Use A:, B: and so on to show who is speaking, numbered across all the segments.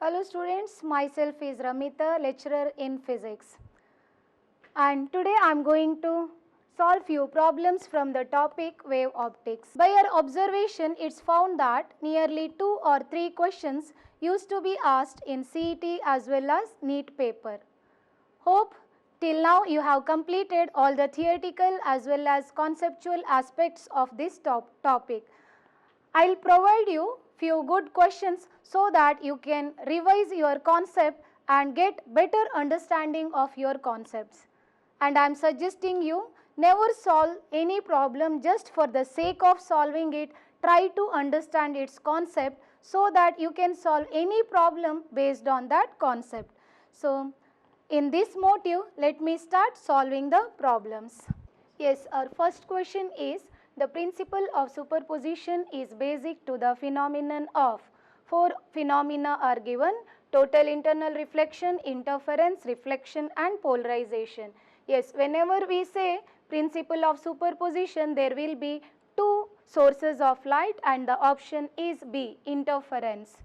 A: Hello students, myself is Ramita, lecturer in physics. And today I am going to solve few problems from the topic wave optics. By our observation, it's found that nearly 2 or 3 questions used to be asked in CET as well as NEET paper. Hope till now you have completed all the theoretical as well as conceptual aspects of this topic. I'll provide you few good questions so that you can revise your concept and get better understanding of your concepts. And I am suggesting you never solve any problem just for the sake of solving it. Try to understand its concept so that you can solve any problem based on that concept. So, in this motive, let me start solving the problems. Yes, our first question is, the principle of superposition is basic to the phenomenon of. 4 phenomena are given: total internal reflection, interference, reflection and polarization. Yes, whenever we say principle of superposition, there will be 2 sources of light and the option is B, interference.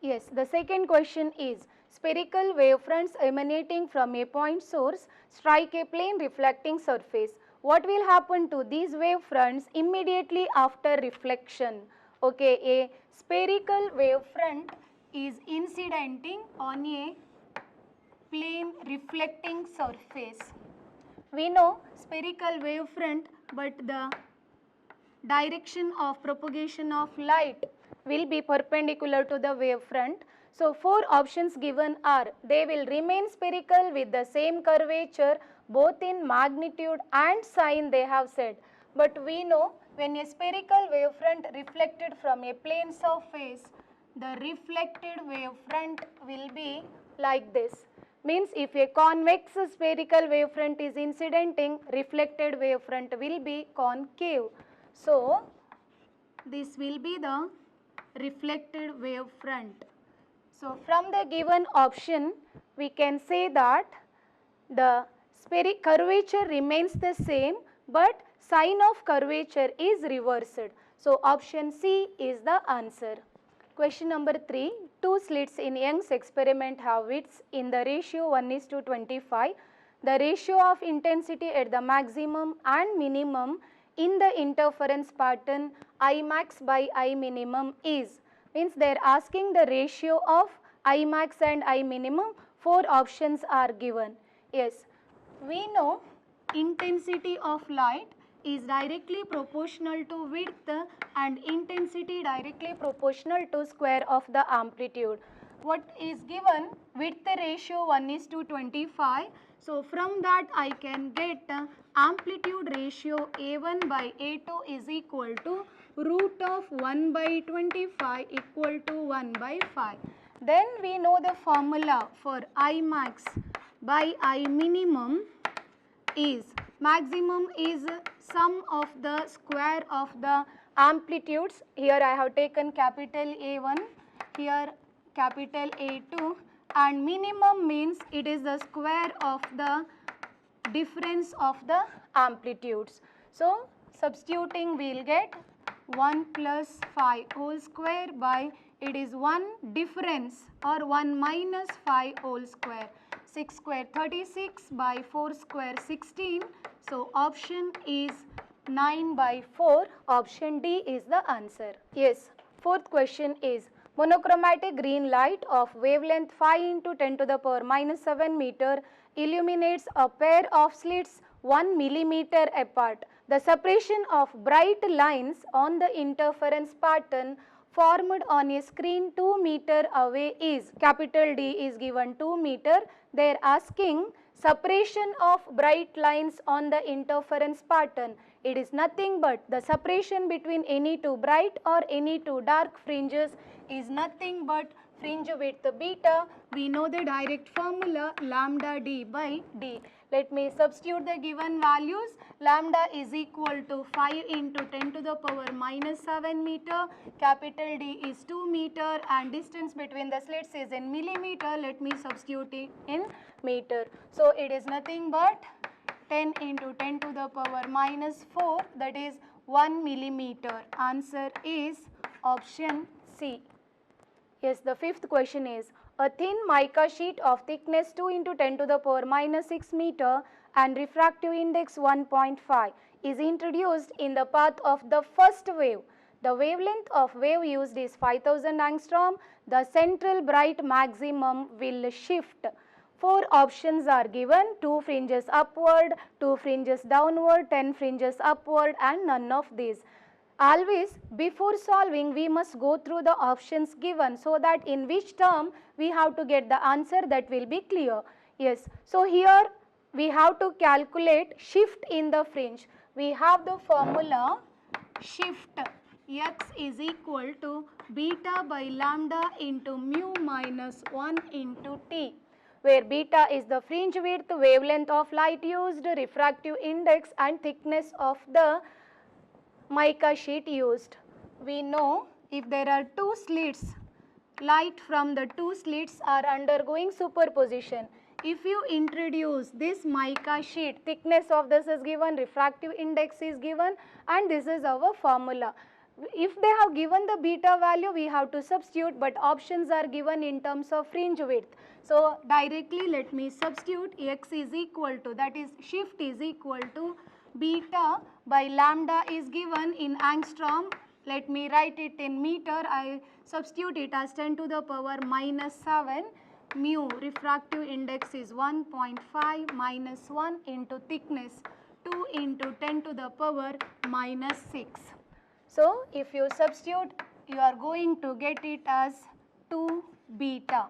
A: Yes, the second question is, spherical wavefronts emanating from a point source strike a plane reflecting surface. What will happen to these wavefronts immediately after reflection? Okay, a spherical wavefront is incidenting on a plane reflecting surface. We know spherical wavefront, but the direction of propagation of light will be perpendicular to the wavefront. So, 4 options given are, they will remain spherical with the same curvature both in magnitude and sign they have said. But we know when a spherical wavefront reflected from a plane surface, the reflected wavefront will be like this. Means if a convex spherical wavefront is incidenting, reflected wavefront will be concave. So, this will be the reflected wavefront. So, from the given option, we can say that the spherical curvature remains the same, but sign of curvature is reversed. So, option C is the answer. Question number 3, 2 slits in Young's experiment have widths in the ratio 1:25. The ratio of intensity at the maximum and minimum in the interference pattern I max by I minimum is. Means they are asking the ratio of I max and I minimum. 4 options are given. Yes, we know intensity of light is directly proportional to width and intensity directly proportional to square of the amplitude. What is given? Width ratio 1:25. So, from that I can get amplitude ratio A1 by A2 is equal to root of 1/25 equal to 1/5. Then we know the formula for I max by I minimum is, maximum is sum of the square of the amplitudes. Here I have taken capital A1, here capital A2, and minimum means it is the square of the difference of the amplitudes. So, substituting we will get 1 plus 5 whole square by, it is 1 difference or 1 minus 5 whole square. 6 square 36 by 4 square 16. So, option is 9/4. Option D is the answer. Yes, 4th question is, monochromatic green light of wavelength 5 into 10 to the power minus 7 meter illuminates a pair of slits 1 millimeter apart. The separation of bright lines on the interference pattern formed on a screen 2 meter away is, capital D is given 2 meter. They are asking separation of bright lines on the interference pattern. It is nothing but the separation between any 2 bright or any 2 dark fringes is nothing but fringe width beta. We know the direct formula, lambda D by D. Let me substitute the given values. Lambda is equal to 5 into 10 to the power minus 7 meter. Capital D is 2 meter and distance between the slits is in millimeter. Let me substitute it in meter. So, it is nothing but 10 into 10 to the power minus 4, that is 1 millimeter. Answer is option C. Yes, the 5th question is, A thin mica sheet of thickness 2 into 10 to the power minus 6 meter and refractive index 1.5 is introduced in the path of the first wave. The wavelength of wave used is 5000 angstrom. The central bright maximum will shift. 4 options are given: 2 fringes upward, 2 fringes downward, 10 fringes upward, and none of these. Always before solving we must go through the options given, so that in which term we have to get the answer, that will be clear. Yes, so here we have to calculate shift in the fringe. We have the formula shift x is equal to beta by lambda into mu minus 1 into t, where beta is the fringe width, wavelength of light used, refractive index, and thickness of the mica sheet used. We know if there are 2 slits, light from the 2 slits are undergoing superposition. If you introduce this mica sheet, thickness of this is given, refractive index is given, and this is our formula. If they have given the beta value, we have to substitute, but options are given in terms of fringe width. So directly let me substitute. X is equal to, that is shift is equal to beta by lambda is given in angstrom. Let me write it in meter. I substitute it as 10 to the power minus 7. Mu refractive index is 1.5 minus 1 into thickness 2 into 10 to the power minus 6. So if you substitute, you are going to get it as 2 beta.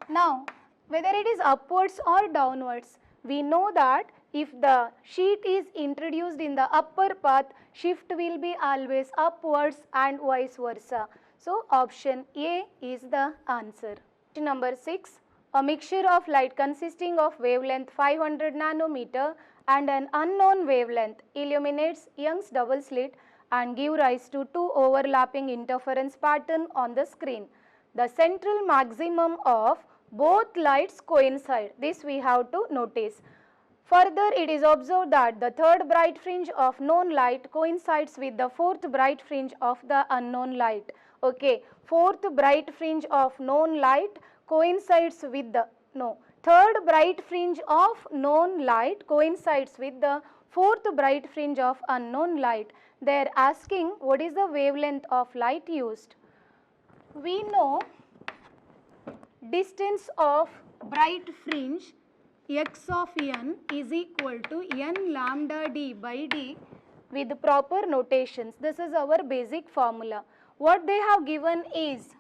A: Now whether it is upwards or downwards, we know that if the sheet is introduced in the upper path, shift will be always upwards and vice versa. So option A is the answer. Number 6. A mixture of light consisting of wavelength 500 nanometer and an unknown wavelength illuminates Young's double slit and give rise to 2 overlapping interference pattern on the screen. The central maximum of both lights coincide. This we have to notice. Further, it is observed that the third bright fringe of known light coincides with the fourth bright fringe of the unknown light. Okay, fourth bright fringe of known light coincides with the, third bright fringe of known light coincides with the fourth bright fringe of unknown light. They are asking what is the wavelength of light used. We know distance of bright fringe x of n is equal to n lambda d by d with proper notations. This is our basic formula. What they have given is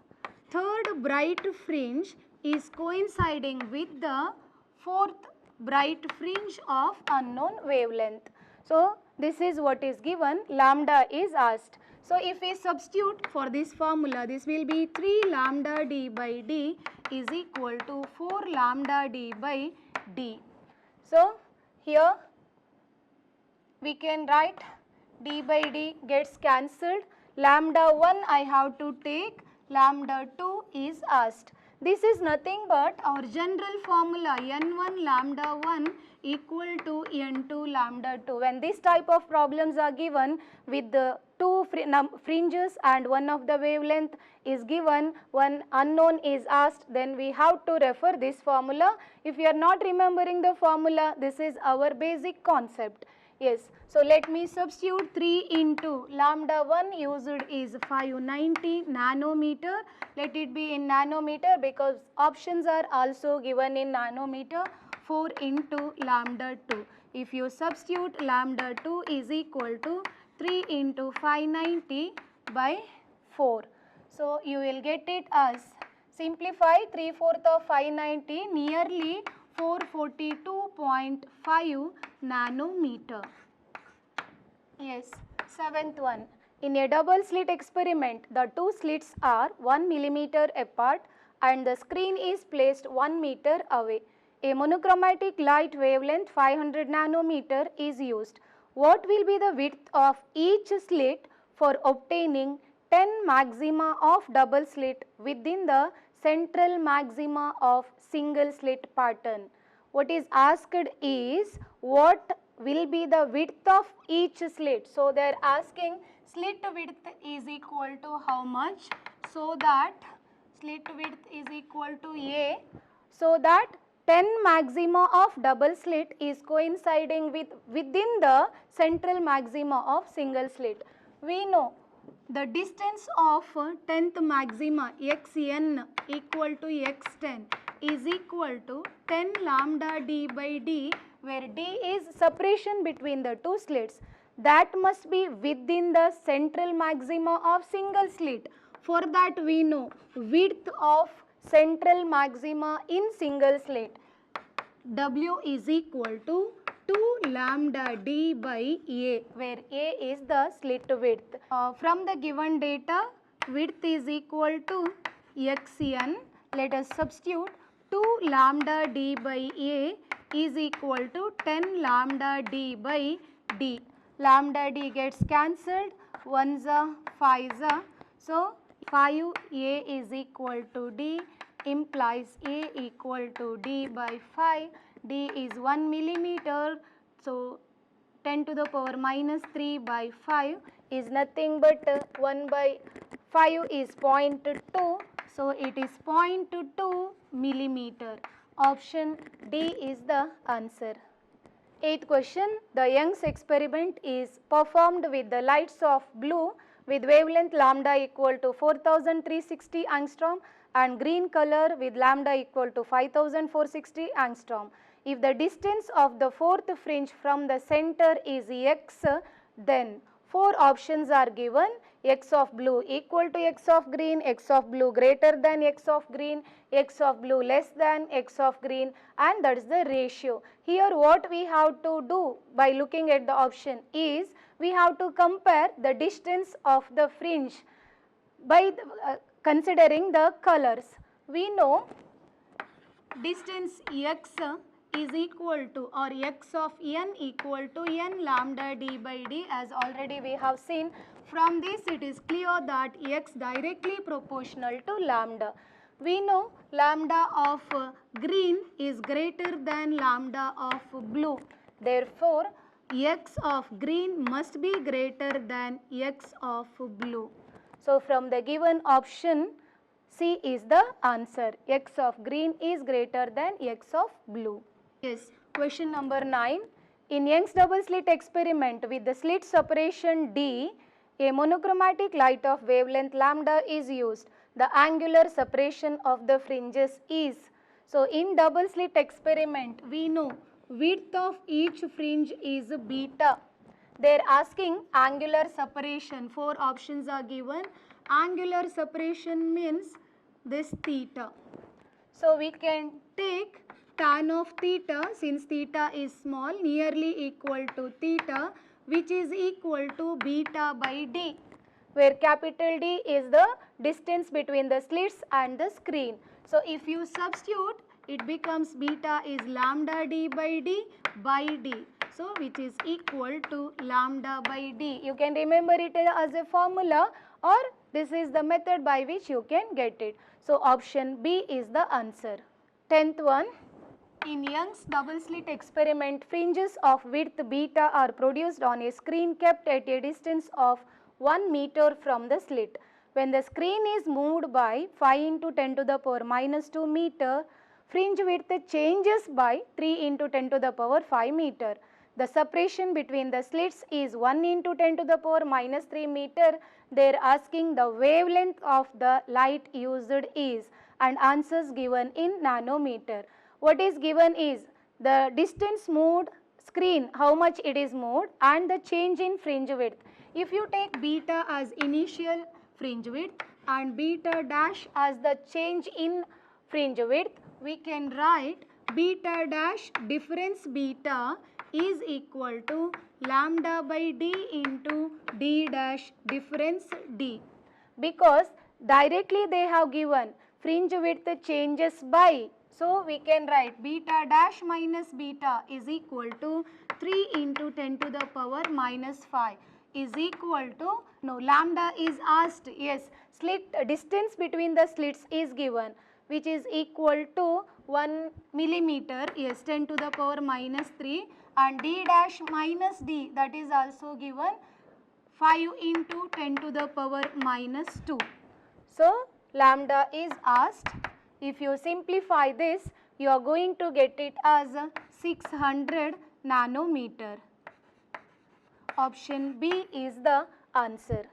A: third bright fringe is coinciding with the fourth bright fringe of unknown wavelength. So this is what is given, lambda is asked. So if we substitute for this formula, this will be 3 lambda d by d is equal to 4 lambda d by d. So here we can write d by d gets cancelled. Lambda 1 I have to take, lambda 2 is asked. This is nothing but our general formula, n1 lambda 1 equal to n2 lambda 2. When this type of problems are given with the 2 fringes and one of the wavelength is given, one unknown is asked, then we have to refer this formula. If you are not remembering the formula, this is our basic concept. Yes, so let me substitute 3 into lambda 1 used is 590 nanometer. Let it be in nanometer because options are also given in nanometer. 4 into lambda 2. If you substitute, lambda 2 is equal to 3 into 590 by 4. So you will get it as, simplify 3/4 of 590, nearly 442.5 nanometer. Yes, 7th one. In a double slit experiment, the 2 slits are 1 millimeter apart and the screen is placed 1 meter away. A monochromatic light wavelength 500 nanometer is used. What will be the width of each slit for obtaining 10 maxima of double slit within the central maxima of single slit pattern? What is asked is what will be the width of each slit. So they are asking slit width is equal to how much, so that slit width is equal to A, so that 10 maxima of double slit is coinciding within the central maxima of single slit. We know the distance of 10th maxima xn equal to x10 is equal to 10 lambda d by d, where d is separation between the two slits. That must be within the central maxima of single slit. For that we know width of central maxima in single slit, W is equal to 2 lambda d by A, where A is the slit width. From the given data, width is equal to xn. Let us substitute 2 lambda d by A is equal to 10 lambda d by d. Lambda d gets cancelled, 1s are 5s are. So 5A is equal to d implies A equal to d by 5. D is 1 millimeter. So 10 to the power minus 3 by 5 is nothing but 1 by 5 is 0.2. So it is 0.2 millimeter. Option D is the answer. 8th question, the Young's experiment is performed with the lights of blue with wavelength lambda equal to 4360 angstrom and green color with lambda equal to 5460 angstrom. If the distance of the fourth fringe from the center is x, then 4 options are given: x of blue equal to x of green, x of blue greater than x of green, x of blue less than x of green, and that is the ratio. Here what we have to do by looking at the option is we have to compare the distance of the fringe by considering the colors. We know distance x is equal to, or x of n equal to n lambda d by d, as already we have seen. From this it is clear that x directly proportional to lambda. We know lambda of green is greater than lambda of blue. Therefore, x of green must be greater than x of blue. So from the given option, C is the answer. X of green is greater than x of blue. Yes. Question number 9. In Young's double slit experiment with the slit separation D, a monochromatic light of wavelength lambda is used. The angular separation of the fringes is. So in double slit experiment, we know width of each fringe is beta. They are asking angular separation. 4 options are given. Angular separation means this theta. So we can take tan of theta, since theta is small, nearly equal to theta, which is equal to beta by d, where capital D is the distance between the slits and the screen. So if you substitute, it becomes beta is lambda d by d by d. So which is equal to lambda by d. You can remember it as a formula, or this is the method by which you can get it. So option B is the answer. 10th one. In Young's double slit experiment, fringes of width beta are produced on a screen kept at a distance of 1 meter from the slit. When the screen is moved by 5 into 10 to the power minus 2 meter, fringe width changes by 3 into 10 to the power 5 meter. The separation between the slits is 1 into 10 to the power minus 3 meter. They are asking the wavelength of the light used is, and answers given in nanometer. What is given is the distance moved screen, how much it is moved, and the change in fringe width. If you take beta as initial fringe width and beta dash as the change in fringe width, we can write beta dash difference beta is equal to lambda by d into d dash difference d, because directly they have given fringe width changes by. So we can write beta dash minus beta is equal to 3 into 10 to the power minus 5 is equal to, no, lambda is asked, yes, slit distance between the slits is given, which is equal to 1 millimeter, yes, 10 to the power minus 3, and d dash minus d, that is also given 5 into 10 to the power minus 2. So lambda is asked. If you simplify this, you are going to get it as 600 nanometer. Option B is the answer.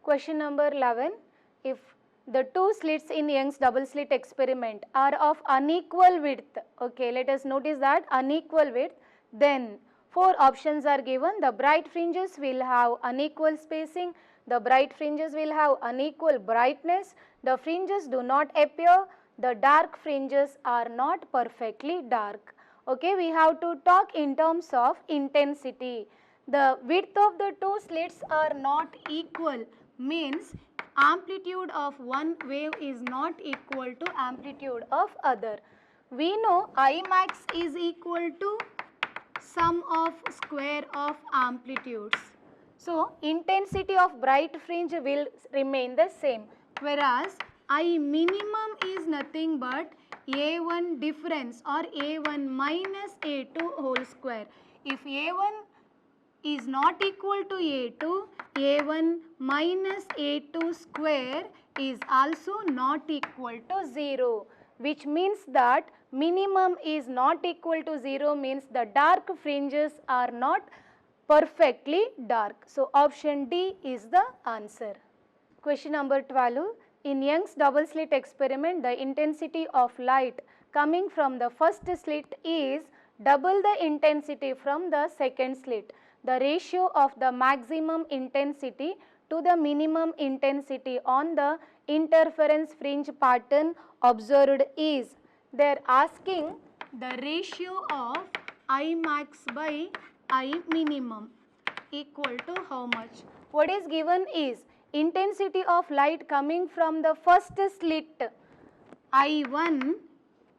A: Question number 11. If the two slits in Young's double slit experiment are of unequal width, okay, let us notice that unequal width, then 4 options are given. The bright fringes will have unequal spacing, the bright fringes will have unequal brightness, the fringes do not appear, the dark fringes are not perfectly dark. Okay, we have to talk in terms of intensity. The width of the two slits are not equal means amplitude of one wave is not equal to amplitude of other. We know I max is equal to sum of square of amplitudes. So, intensity of bright fringe will remain the same, whereas I minimum is nothing but A1 difference or A1 minus A2 whole square. If A1 is not equal to A2, A1 minus A2 square is also not equal to 0, which means that minimum is not equal to 0 means the dark fringes are not perfectly dark. So, option D is the answer. Question number 12. In Young's double slit experiment, the intensity of light coming from the first slit is double the intensity from the second slit. The ratio of the maximum intensity to the minimum intensity on the interference fringe pattern observed is, they are asking the ratio of I max by I minimum equal to how much? What is given is intensity of light coming from the first slit I1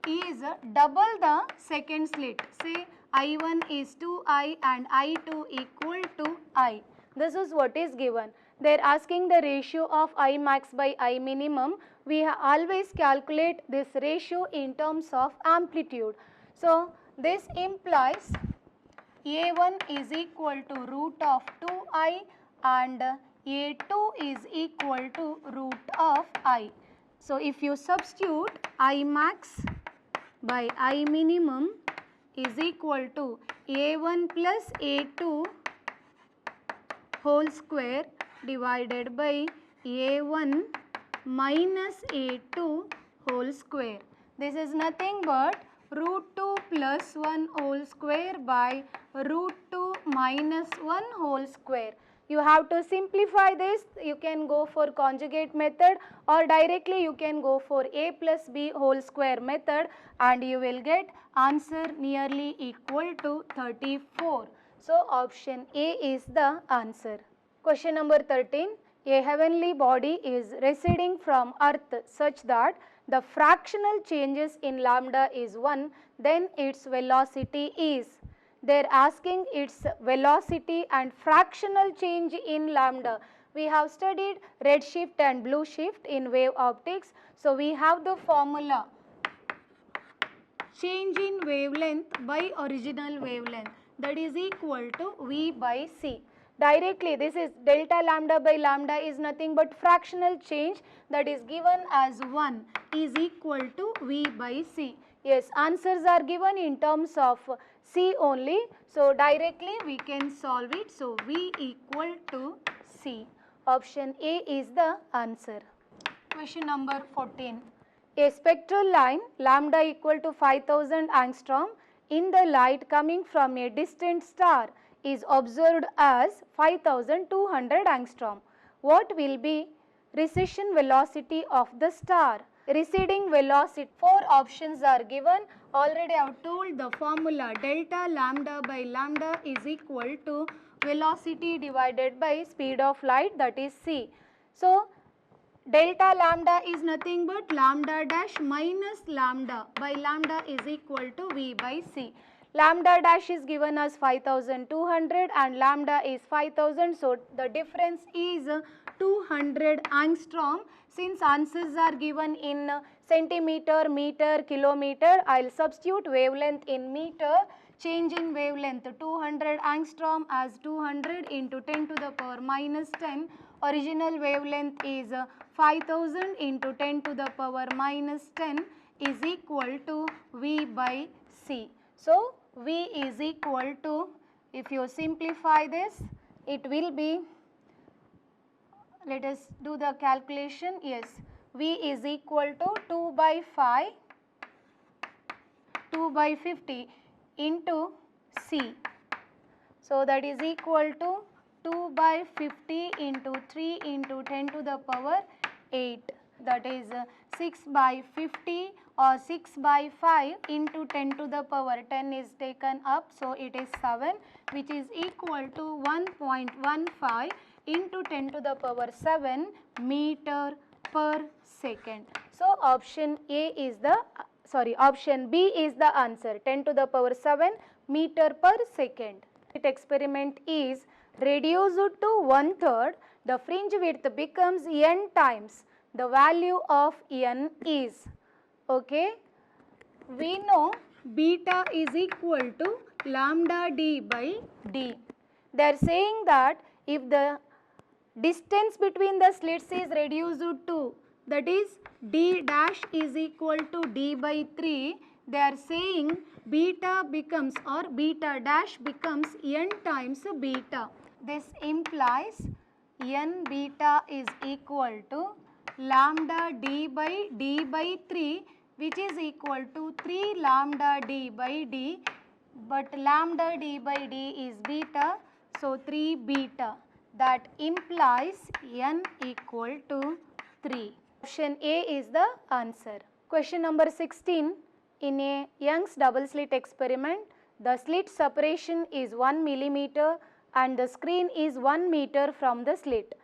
A: is double the second slit. Say I1 is 2I and I2 equal to I. This is what is given. They are asking the ratio of I max by I minimum. We always calculate this ratio in terms of amplitude. So, this implies A1 is equal to root of 2I and A2 is equal to root of I. So, if you substitute I max by I minimum is equal to A1 plus A2 whole square divided by A1 minus A2 whole square. This is nothing but root 2 plus 1 whole square by root 2 minus 1 whole square. You have to simplify this. You can go for conjugate method or directly you can go for A plus B whole square method and you will get answer nearly equal to 34. So, option A is the answer. Question number 13. A heavenly body is receding from earth such that the fractional changes in lambda is 1, then its velocity is. They are asking its velocity and fractional change in lambda. We have studied redshift and blue shift in wave optics. So, we have the formula change in wavelength by original wavelength, that is equal to V by C. Directly this is delta lambda by lambda is nothing but fractional change, that is given as 1 is equal to V by C. Yes, answers are given in terms of C only. So, directly we can solve it. So, V equal to C. Option A is the answer. Question number 14. A spectral line lambda equal to 5000 angstrom in the light coming from a distant star is observed as 5200 angstrom. What will be recession velocity of the star? Receding velocity, 4 options are given. Already I have told the formula delta lambda by lambda is equal to velocity divided by speed of light, that is C. So, delta lambda is nothing but lambda dash minus lambda by lambda is equal to V by C. Lambda dash is given as 5200 and lambda is 5000. So, the difference is 200 angstrom. Since answers are given in centimeter, meter, kilometer, I will substitute wavelength in meter. Change in wavelength 200 angstrom as 200 into 10 to the power minus 10 Original wavelength is 5000 into 10 to the power minus 10 is equal to V by C. So, V is equal to, if you simplify this, it will be, let us do the calculation, yes, V is equal to 2 by 5, 2 by 50 into C. So, that is equal to 2 by 50 into 3 into 10 to the power 8, that is 6 by 50 or 6 by 5 into 10 to the power 10 is taken up. So, it is 7, which is equal to 1.15 into 10 to the power 7 meter per second. So, option A is the, option B is the answer, 10 to the power 7 meter per second. Experiment is reduced to 1/3, the fringe width becomes n times the value of n is. Okay. We know beta is equal to lambda d by d. They are saying that if the distance between the slits is reduced to, that is d dash is equal to d by 3, they are saying beta becomes, or beta dash becomes n times beta. This implies n beta is equal to lambda d by 3, which is equal to 3 lambda d by d, but lambda d by d is beta, so 3 beta. That implies n equal to 3. Option A is the answer. Question number 16. In a Young's double slit experiment, the slit separation is 1 millimeter and the screen is 1 meter from the slit.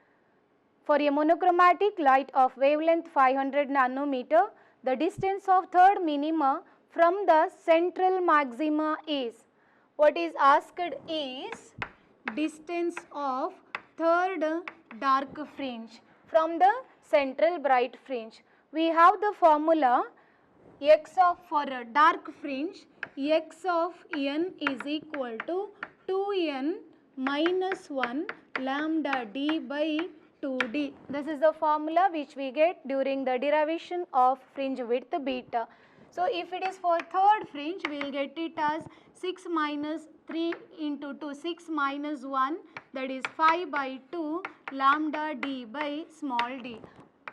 A: For a monochromatic light of wavelength 500 nanometer, the distance of third minima from the central maxima is. What is asked is distance of third dark fringe from the central bright fringe. We have the formula x of, for a dark fringe, x of n is equal to 2n minus 1 lambda d by 2d. This is the formula which we get during the derivation of fringe width beta. So, if it is for third fringe, we will get it as 6 minus 3 into 2, 6 minus 1, that is 5 by 2 lambda d by small d.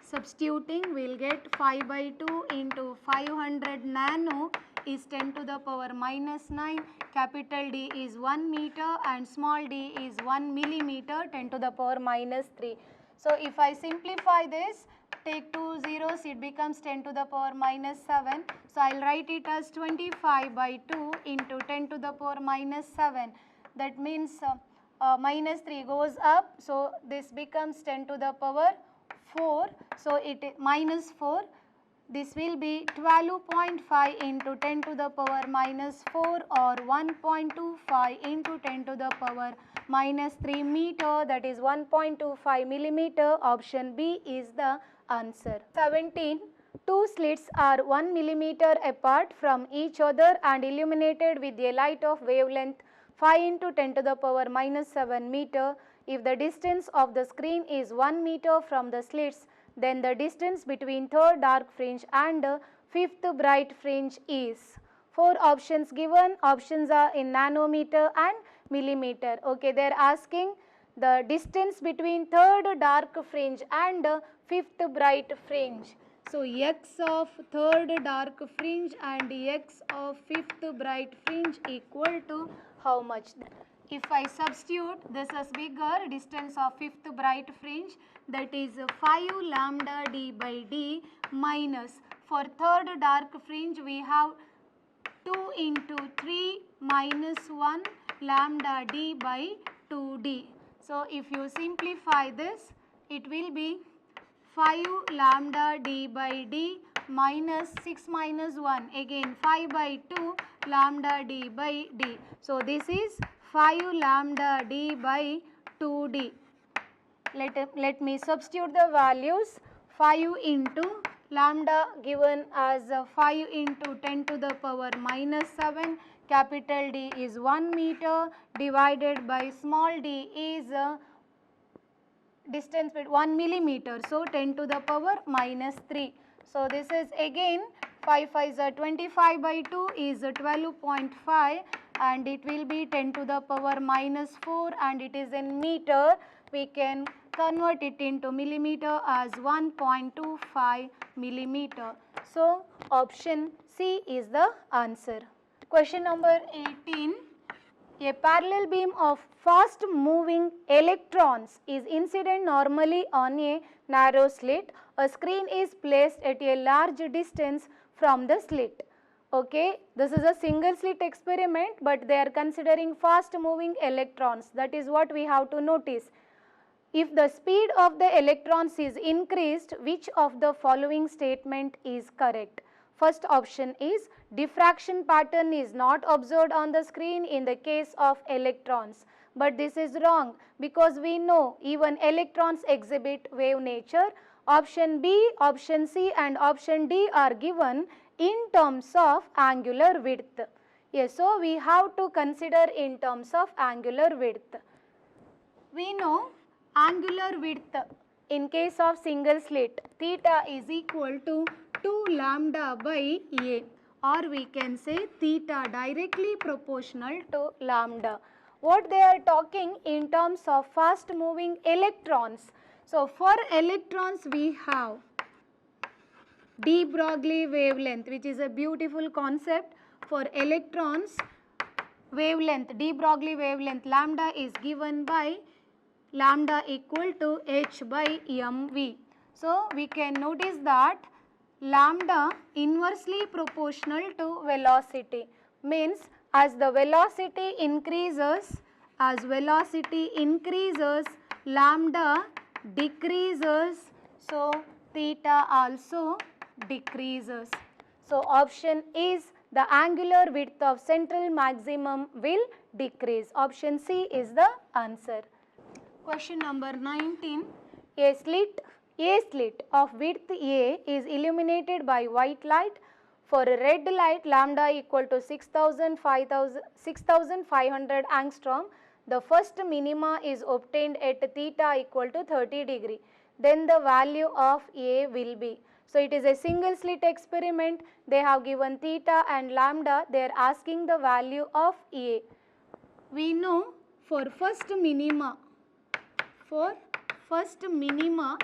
A: Substituting, we will get 5 by 2 into 500 nano is 10 to the power minus 9, capital D is 1 meter and small d is 1 millimeter, 10 to the power minus 3. So, if I simplify this, take 2 zeros, it becomes 10 to the power minus 7. So, I will write it as 25 by 2 into 10 to the power minus 7. That means minus 3 goes up. So, this becomes 10 to the power 4. So, it minus 4. This will be 12.5 into 10 to the power minus 4 or 1.25 into 10 to the power minus 3 meter, that is 1.25 millimeter. Option B is the answer. 17. Two slits are 1 millimeter apart from each other and illuminated with a light of wavelength 5 into 10 to the power minus 7 meter. If the distance of the screen is 1 meter from the slits, then the distance between third dark fringe and fifth bright fringe is. 4 options given. Options are in nanometer and millimeter. Okay, they are asking the distance between third dark fringe and fifth bright fringe. So, x of third dark fringe and x of fifth bright fringe equal to how much? If I substitute, this is bigger, distance of fifth bright fringe, that is 5 lambda d by d minus, for third dark fringe we have 2 into 3 minus 1 lambda d by 2d. So, if you simplify this, it will be 5 lambda d by d minus 6 minus 1, again 5 by 2 lambda d by d. So, this is 5 lambda d by 2d. Let me substitute the values. 5 into lambda given as 5 into 10 to the power minus 7, capital D is 1 meter, divided by small d is distance with 1 millimeter, so 10 to the power minus 3. So this is again 5 5 is 25 by 2 is 12.5 and it will be 10 to the power minus 4 and it is in meter. We can convert it into millimeter as 1.25 millimeter. So option C is the answer. Question number 18. A parallel beam of fast moving electrons is incident normally on a narrow slit. A screen is placed at a large distance from the slit. Okay, this is a single slit experiment, but they are considering fast moving electrons. That is what we have to notice. If the speed of the electrons is increased, which of the following statement is correct? First option is diffraction pattern is not observed on the screen in the case of electrons. But this is wrong because we know even electrons exhibit wave nature. Option B, option C and option D are given in terms of angular width. Yes, so we have to consider in terms of angular width. We know angular width in case of single slit, theta is equal to 2 lambda by A, or we can say theta directly proportional to lambda. What they are talking in terms of fast moving electrons. So for electrons we have de Broglie wavelength, which is a beautiful concept. For electrons, wavelength, de Broglie wavelength lambda is given by lambda equal to h by mv. So we can notice that lambda inversely proportional to velocity, means as the velocity increases, lambda decreases, so theta also decreases. So option is the angular width of central maximum will decrease. Option C is the answer. Question number 19. A slit of width A is illuminated by white light. For red light, lambda equal to 6500 angstrom. The first minima is obtained at theta equal to 30 degree. Then the value of A will be. So it is a single slit experiment. They have given theta and lambda. They are asking the value of A. We know for first minima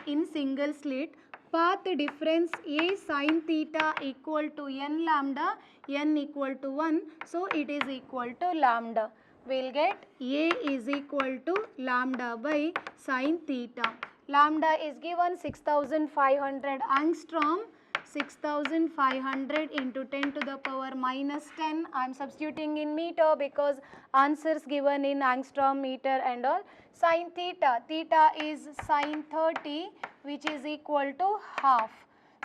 A: in single slit, path difference A sin theta equal to n lambda, n equal to 1, so it is equal to lambda. We will get A is equal to lambda by sin theta. Lambda is given 6500 angstrom. 6500 into 10 to the power minus 10. I am substituting in meter because answers given in angstrom, meter and all. Sin theta, theta is sin 30, which is equal to half.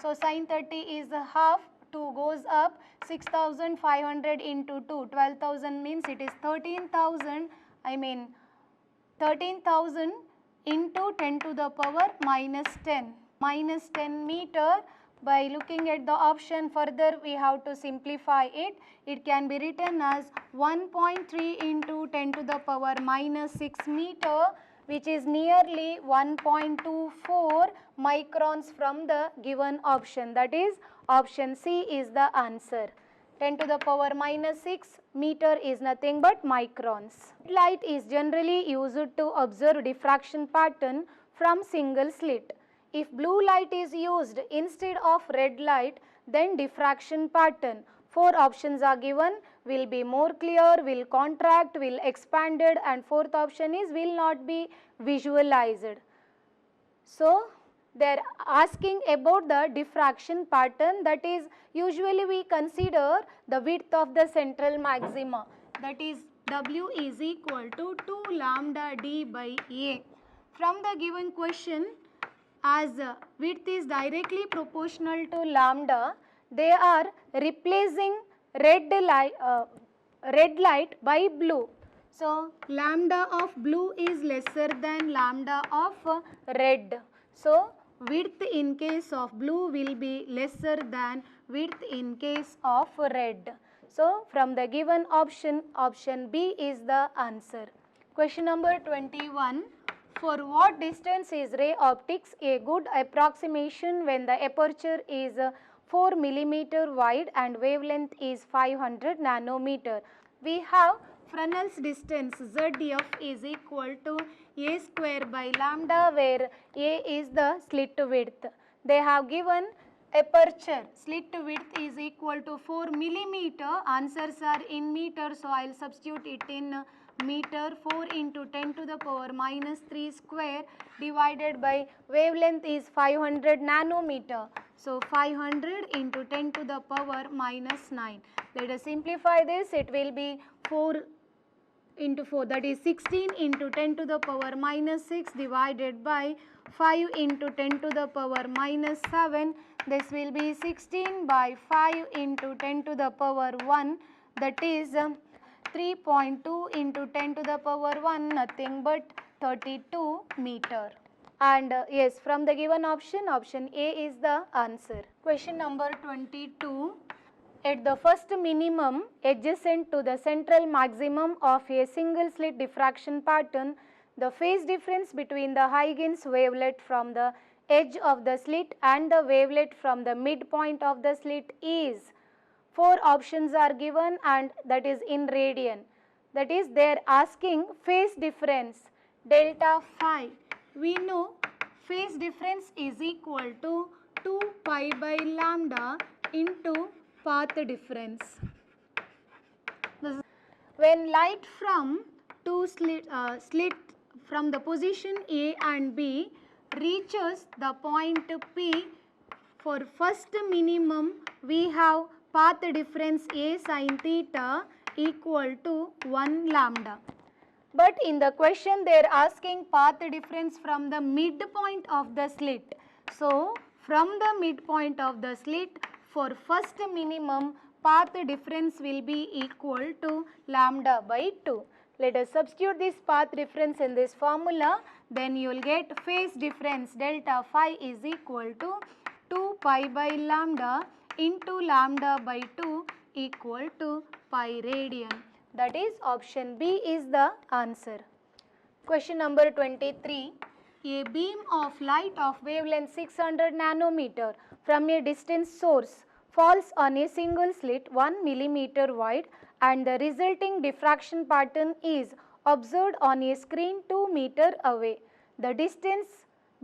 A: So sin 30 is half, 2 goes up, 6500 into 2, 12,000 means it is 13,000, 13,000 into 10 to the power minus 10 meter. By looking at the option further, we have to simplify it. It can be written as 1.3 into 10 to the power minus 6 meter, which is nearly 1.24 microns from the given option. That is, option C is the answer. 10 to the power minus 6 meter is nothing but microns. Light is generally used to observe diffraction pattern from single slit. If blue light is used instead of red light, then diffraction pattern. 4 options are given, will be more clear, will contract, will expanded, and fourth option is will not be visualized. So they are asking about the diffraction pattern, that is usually we consider the width of the central maxima, that is W is equal to 2 lambda D by A. From the given question, as width is directly proportional to lambda, they are replacing red light by blue. So lambda of blue is lesser than lambda of red. So width in case of blue will be lesser than width in case of red. So from the given option, option B is the answer. Question number 21. For what distance is ray optics a good approximation when the aperture is 4 millimeter wide and wavelength is 500 nanometer? We have Fresnel's distance ZF is equal to a square by lambda, where a is the slit width. They have given aperture slit width is equal to 4 millimeter. Answers are in meter, so I will substitute it in meter. 4 into 10 to the power minus 3 square divided by wavelength is 500 nanometer. So 500 into 10 to the power minus 9. Let us simplify this. It will be 4 into 4, that is 16 into 10 to the power minus 6 divided by 5 into 10 to the power minus 7. This will be 16 by 5 into 10 to the power 1, that is 3.2 into 10 to the power 1, nothing but 32 meter. And yes, from the given option, option A is the answer. Question number 22. At the first minimum adjacent to the central maximum of a single slit diffraction pattern, the phase difference between the Huygens wavelet from the edge of the slit and the wavelet from the midpoint of the slit is, 4 options are given and that is in radian. That is, they are asking phase difference delta phi. We know phase difference is equal to 2 pi by lambda into path difference. When light from two slit from the position A and B reaches the point P, for first minimum we have path difference A sin theta equal to 1 lambda. But in the question they are asking path difference from the midpoint of the slit. So from the midpoint of the slit, for first minimum path difference will be equal to lambda by 2. Let us substitute this path difference in this formula, then you will get phase difference delta phi is equal to 2 pi by lambda into lambda by 2 equal to pi radian. That is, option B is the answer. Question number 23. A beam of light of wavelength 600 nanometer from a distant source falls on a single slit 1 millimeter wide and the resulting diffraction pattern is observed on a screen 2 meter away. The distance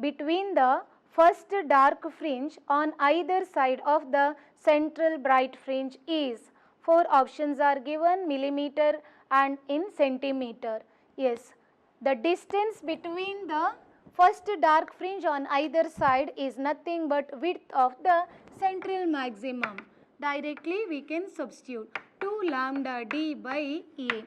A: between the first dark fringe on either side of the central bright fringe is, 4 options are given, millimeter and in centimeter. Yes, the distance between the first dark fringe on either side is nothing but width of the central maximum. Directly we can substitute 2 lambda d by A.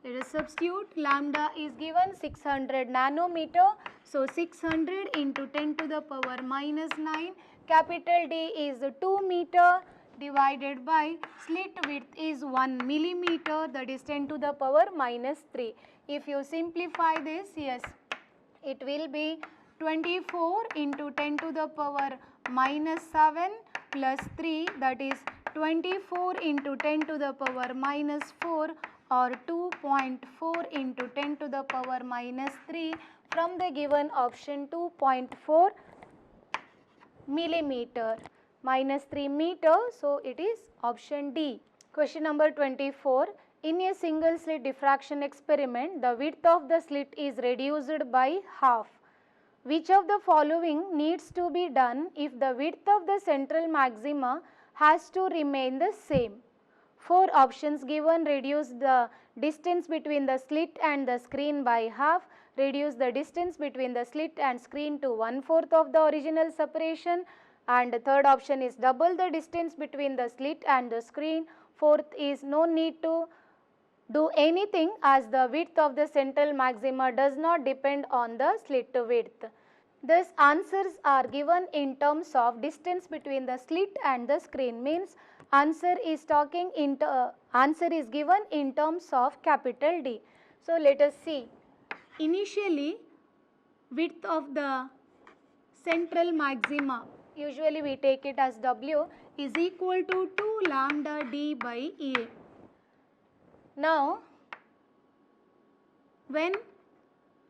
A: Let us substitute. Lambda is given 600 nanometer. So 600 into 10 to the power minus 9. Capital D is 2 meter divided by slit width is 1 millimeter, that is 10 to the power minus 3. If you simplify this, yes, it will be 24 into 10 to the power minus 7 plus 3, that is 24 into 10 to the power minus 4 or 2.4 into 10 to the power minus 3. From the given option, 2.4 millimeter minus 3 meter, so it is option D. Question number 24. In a single slit diffraction experiment, the width of the slit is reduced by half. Which of the following needs to be done if the width of the central maxima has to remain the same? 4 options given: reduce the distance between the slit and the screen by half, reduce the distance between the slit and screen to 1/4 of the original separation, and the third option is double the distance between the slit and the screen. Fourth is no need to do anything as the width of the central maxima does not depend on the slit width. Thus answers are given in terms of distance between the slit and the screen, means answer is given in terms of capital D. So let us see. Initially, width of the central maxima, usually we take it as W, is equal to 2 lambda D by A. Now, when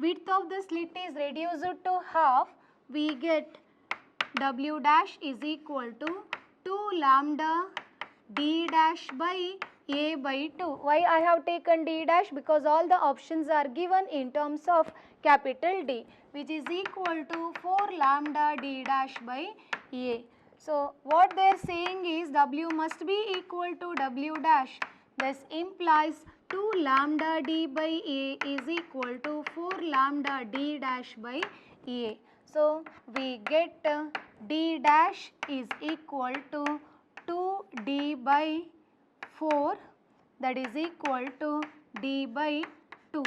A: width of the slit is reduced to half, we get W dash is equal to 2 lambda D dash by A by 2. Why I have taken D dash? Because all the options are given in terms of capital D, which is equal to 4 lambda D dash by A. So what they are saying is W must be equal to W dash. This implies 2 lambda D by A is equal to 4 lambda D dash by A. So we get D dash is equal to 2D by 4, that is equal to D by 2.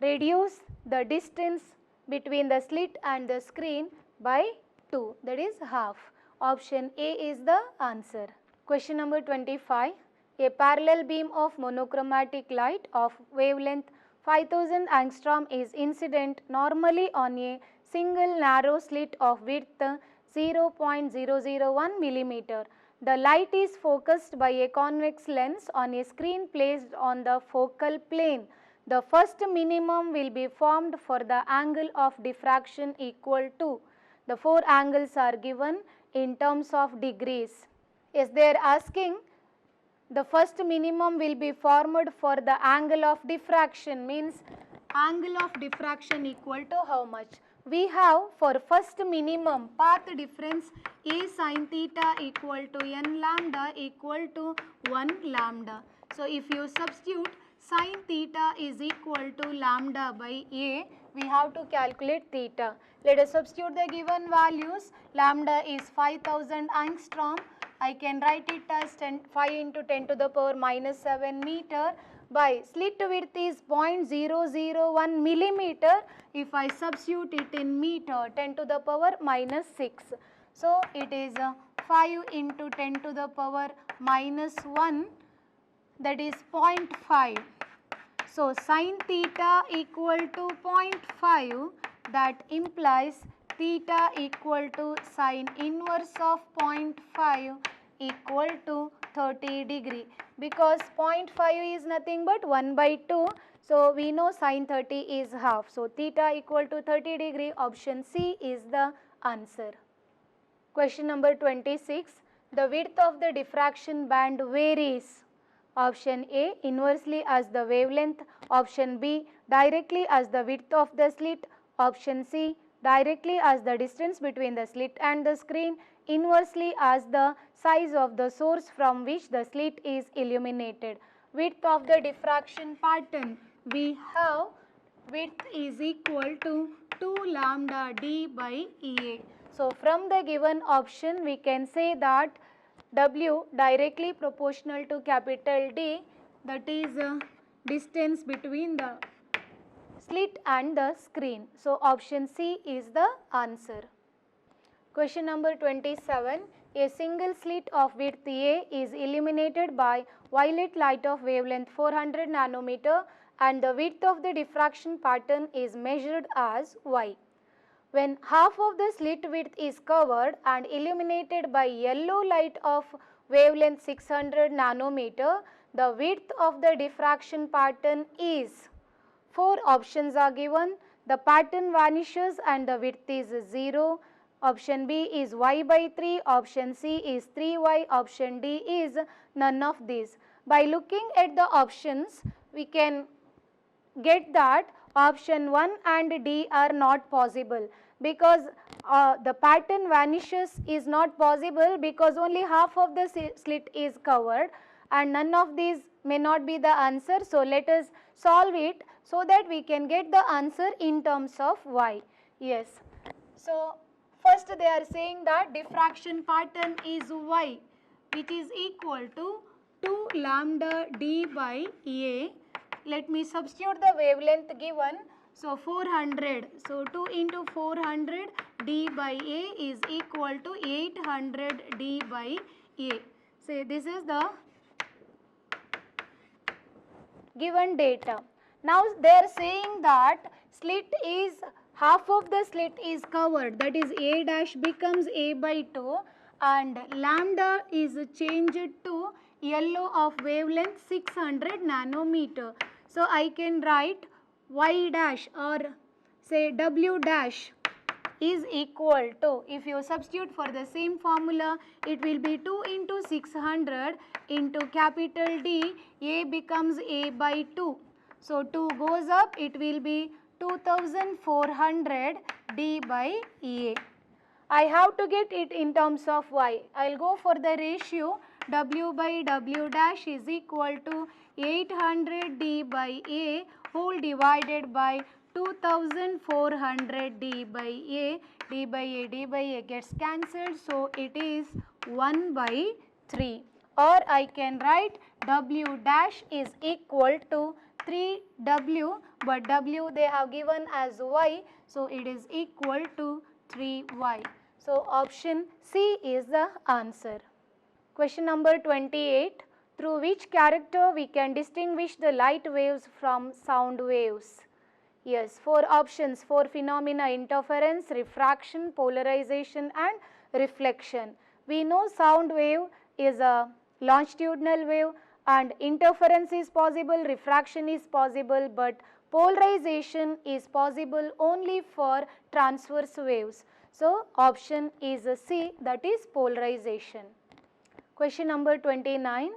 A: Reduce the distance between the slit and the screen by 2, that is half. Option A is the answer. Question number 25. A parallel beam of monochromatic light of wavelength 5000 angstrom is incident normally on a single narrow slit of width 0.001 millimeter. The light is focused by a convex lens on a screen placed on the focal plane. The first minimum will be formed for the angle of diffraction equal to. The four angles are given in terms of degrees. Yes, they are asking the first minimum will be formed for the angle of diffraction, means angle of diffraction equal to how much? We have for first minimum path difference A sin theta equal to n lambda equal to 1 lambda. So if you substitute sin theta is equal to lambda by A, we have to calculate theta. Let us substitute the given values. Lambda is 5000 angstrom. I can write it as 5 into 10 to the power minus 7 meter by slit width is 0.001 millimeter. If I substitute it in meter, 10 to the power minus 6. So it is 5 into 10 to the power minus 1, that is 0.5. So sin theta equal to 0.5, that implies theta equal to sin inverse of 0.5 equal to 30 degree, because 0.5 is nothing but 1 by 2. So we know sin 30 is half. So theta equal to 30 degree. Option C is the answer. Question number 26. The width of the diffraction band varies. Option A, inversely as the wavelength. Option B, directly as the width of the slit. Option C, directly as the distance between the slit and the screen. Inversely as the size of the source from which the slit is illuminated. Width of the diffraction pattern, we have width is equal to 2 lambda D by EA. So from the given option we can say that W directly proportional to capital D, that is distance between the slit and the screen. So option C is the answer. Question number 27. A single slit of width A is illuminated by violet light of wavelength 400 nanometer and the width of the diffraction pattern is measured as Y. When half of the slit width is covered and illuminated by yellow light of wavelength 600 nanometer, the width of the diffraction pattern is. Four options are given. The pattern vanishes and the width is 0. Option B is Y by 3. Option C is 3Y. Option D is none of these. By looking at the options, we can get that option 1 and D are not possible, because the pattern vanishes is not possible because only half of the slit is covered and none of these may not be the answer. So let us solve it so that we can get the answer in terms of Y. Yes. So first they are saying that diffraction pattern is Y, which is equal to 2 lambda D by A. Let me substitute the wavelength given. So 400. So 2 into 400 D by A is equal to 800 D by A. So this is the given data. Now they are saying that slit is half of the slit is covered, that is A dash becomes A by 2 and lambda is changed to yellow of wavelength 600 nanometer. So I can write y dash or say w dash is equal to, if you substitute for the same formula, it will be 2 into 600 into capital D, A becomes A by 2. So 2 goes up, it will be 2400 D by A. I have to get it in terms of y. I will go for the ratio w by w dash is equal to 800 D by A whole divided by 2400 D by A. D by A, D by A gets cancelled, so it is 1 by 3. Or I can write w dash is equal to 3w, but w they have given as y, so it is equal to 3y. So option C is the answer. Question number 28. Through which character we can distinguish the light waves from sound waves? Yes, 4 options, 4 phenomena: interference, refraction, polarization and reflection. We know sound wave is a longitudinal wave and interference is possible, refraction is possible, but polarization is possible only for transverse waves. So option is C, that is polarization. Question number 29.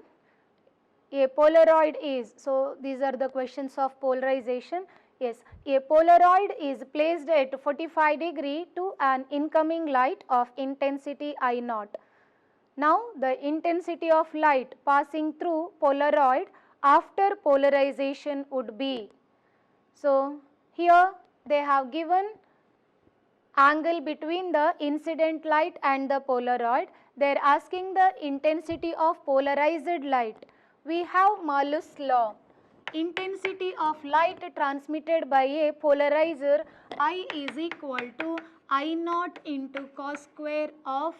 A: A Polaroid is, so these are the questions of polarization. Yes, a Polaroid is placed at 45 degree to an incoming light of intensity I0. Now the intensity of light passing through Polaroid after polarization would be. So here they have given angle between the incident light and the Polaroid. They are asking the intensity of polarized light. We have Malus law. Intensity of light transmitted by a polarizer I is equal to I0 into cos square of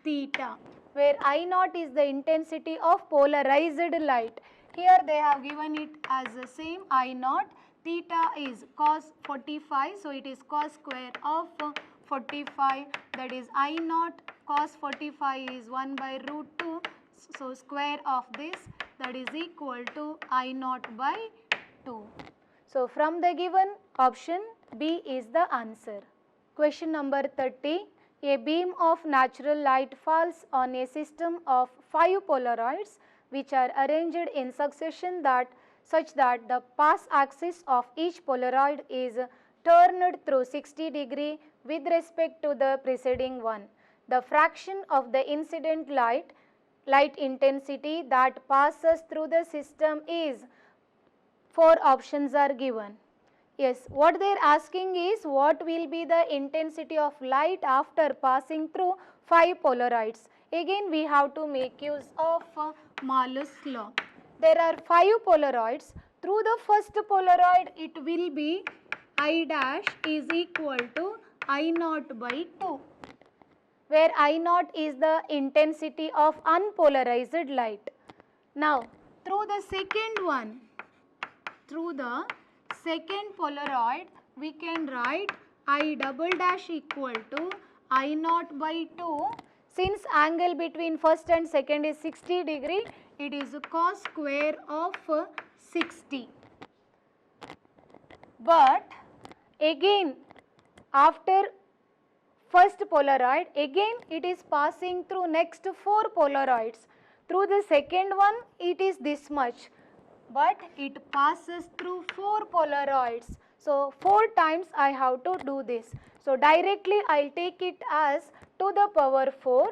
A: theta, where I0 is the intensity of polarized light. Here they have given it as the same I0. Theta is cos 45, so it is cos square of 45, that is I0 cos 45 is 1 by root 2, so square of this, that is equal to I0 by 2. So from the given option, B is the answer. Question number 30. A beam of natural light falls on a system of 5 Polaroids which are arranged in succession such that the pass axis of each Polaroid is turned through 60 degree with respect to the preceding one. The fraction of the incident light intensity that passes through the system is, 4 options are given. Yes, what they are asking is what will be the intensity of light after passing through 5 Polaroids. Again we have to make use of Malus law. There are 5 Polaroids. Through the first Polaroid it will be I dash is equal to I0 by 2, where I0 is the intensity of unpolarized light. Now through the second one, through the second Polaroid we can write I double dash equal to I0 by 2. Since angle between first and second is 60 degree, it is cos square of 60. But again after first Polaroid, again it is passing through next 4 Polaroids. Through the second one it is this much, but it passes through 4 Polaroids. So 4 times I have to do this. So directly I will take it as to the power 4.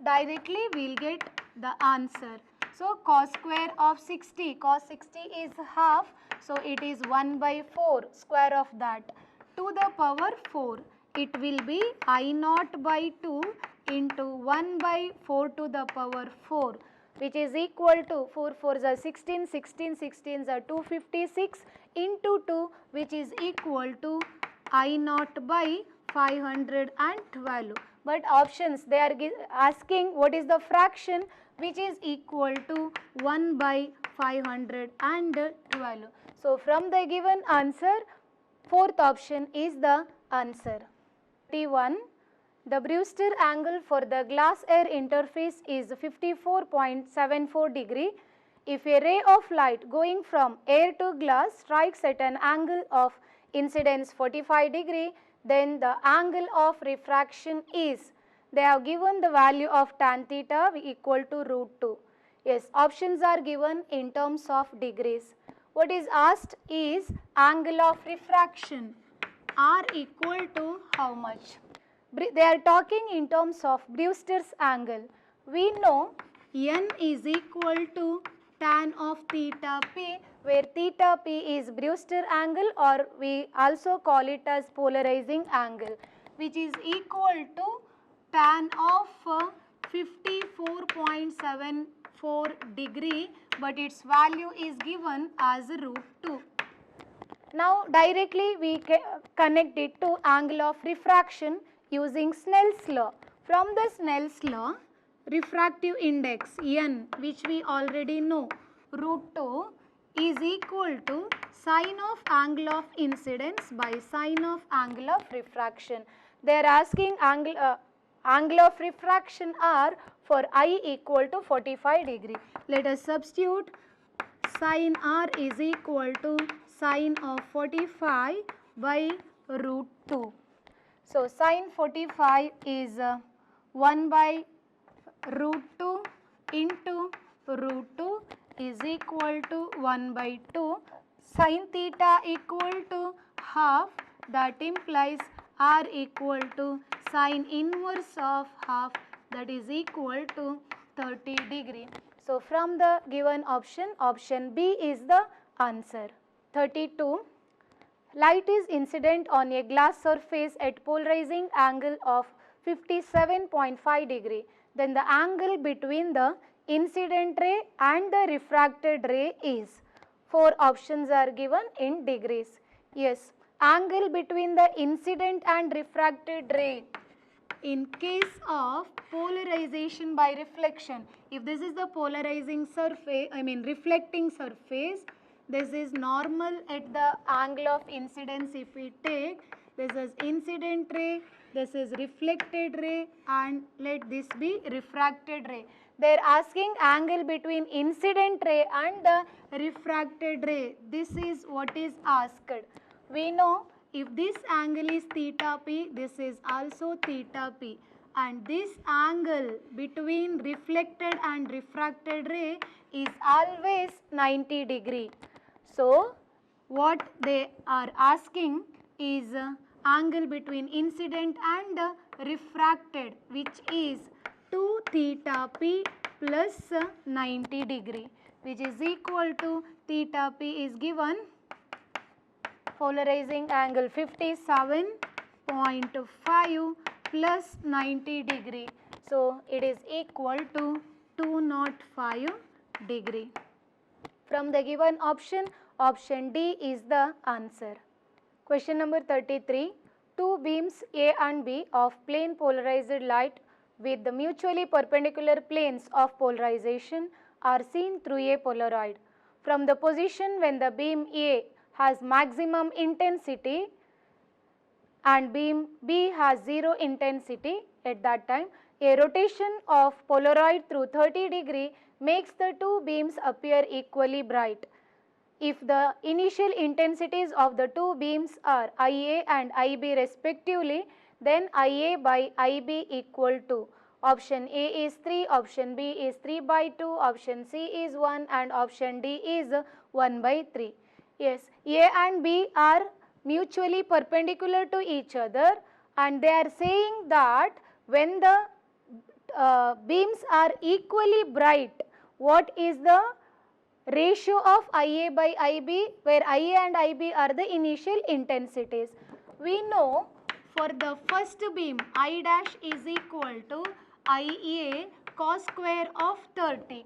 A: Directly we will get the answer. So cos square of 60, cos 60 is half, so it is 1 by 4 square of that to the power 4. It will be I0 by 2 into 1 by 4 to the power 4, which is equal to 4 4s are 16, 16 16s are 256 into 2, which is equal to I0 by 512. But options they are asking what is the fraction, which is equal to 1 by 512. So from the given answer, fourth option is the answer. 31. The Brewster angle for the glass air interface is 54.74 degree. If a ray of light going from air to glass strikes at an angle of incidence 45 degree, then the angle of refraction is, they have given the value of tan theta equal to root 2. Yes, options are given in terms of degrees. What is asked is angle of refraction R equal to how much? They are talking in terms of Brewster's angle. We know N is equal to tan of theta P, where theta P is Brewster angle, or we also call it as polarizing angle, which is equal to tan of 54.74 degree, but its value is given as root 2. Now directly we connect it to angle of refraction using Snell's law. From the Snell's law, refractive index N, which we already know, root 2 is equal to sine of angle of incidence by sine of angle of refraction. They are asking angle of refraction R for I equal to 45 degree. Let us substitute sine R is equal to sine of 45 by root 2. So sine 45 is 1 by root 2 into root 2 is equal to 1 by 2. Sine theta equal to half, that implies R equal to sine inverse of half, that is equal to 30 degree. So from the given option, option B is the answer. 32. Light is incident on a glass surface at polarizing angle of 57.5 degree. Then the angle between the incident ray and the refracted ray is. 4 options are given in degrees. Yes, angle between the incident and refracted ray in case of polarization by reflection. If this is the polarizing surface, reflecting surface, this is normal at the angle of incidence. If we take, this is incident ray, this is reflected ray, and let this be refracted ray. They are asking angle between incident ray and the refracted ray. This is what is asked. We know if this angle is theta P, this is also theta P, and this angle between reflected and refracted ray is always 90 degree. So what they are asking is angle between incident and refracted, which is 2 theta P plus 90 degree, which is equal to theta P is given polarizing angle 57.5 plus 90 degree. So it is equal to 205 degree. From the given option, option D is the answer. Question number 33. Two beams A and B of plane polarized light with the mutually perpendicular planes of polarization are seen through a Polaroid. From the position when the beam A has maximum intensity and beam B has 0 intensity at that time, a rotation of Polaroid through 30 degree makes the two beams appear equally bright. If the initial intensities of the two beams are IA and IB respectively, then IA by IB equal to, option A is 3, option B is 3 by 2, option C is 1, and option D is 1 by 3. Yes, A and B are mutually perpendicular to each other, and they are saying that when the beams are equally bright, what is the ratio of IA by IB, where IA and IB are the initial intensities. We know for the first beam, I dash is equal to IA cos square of 30.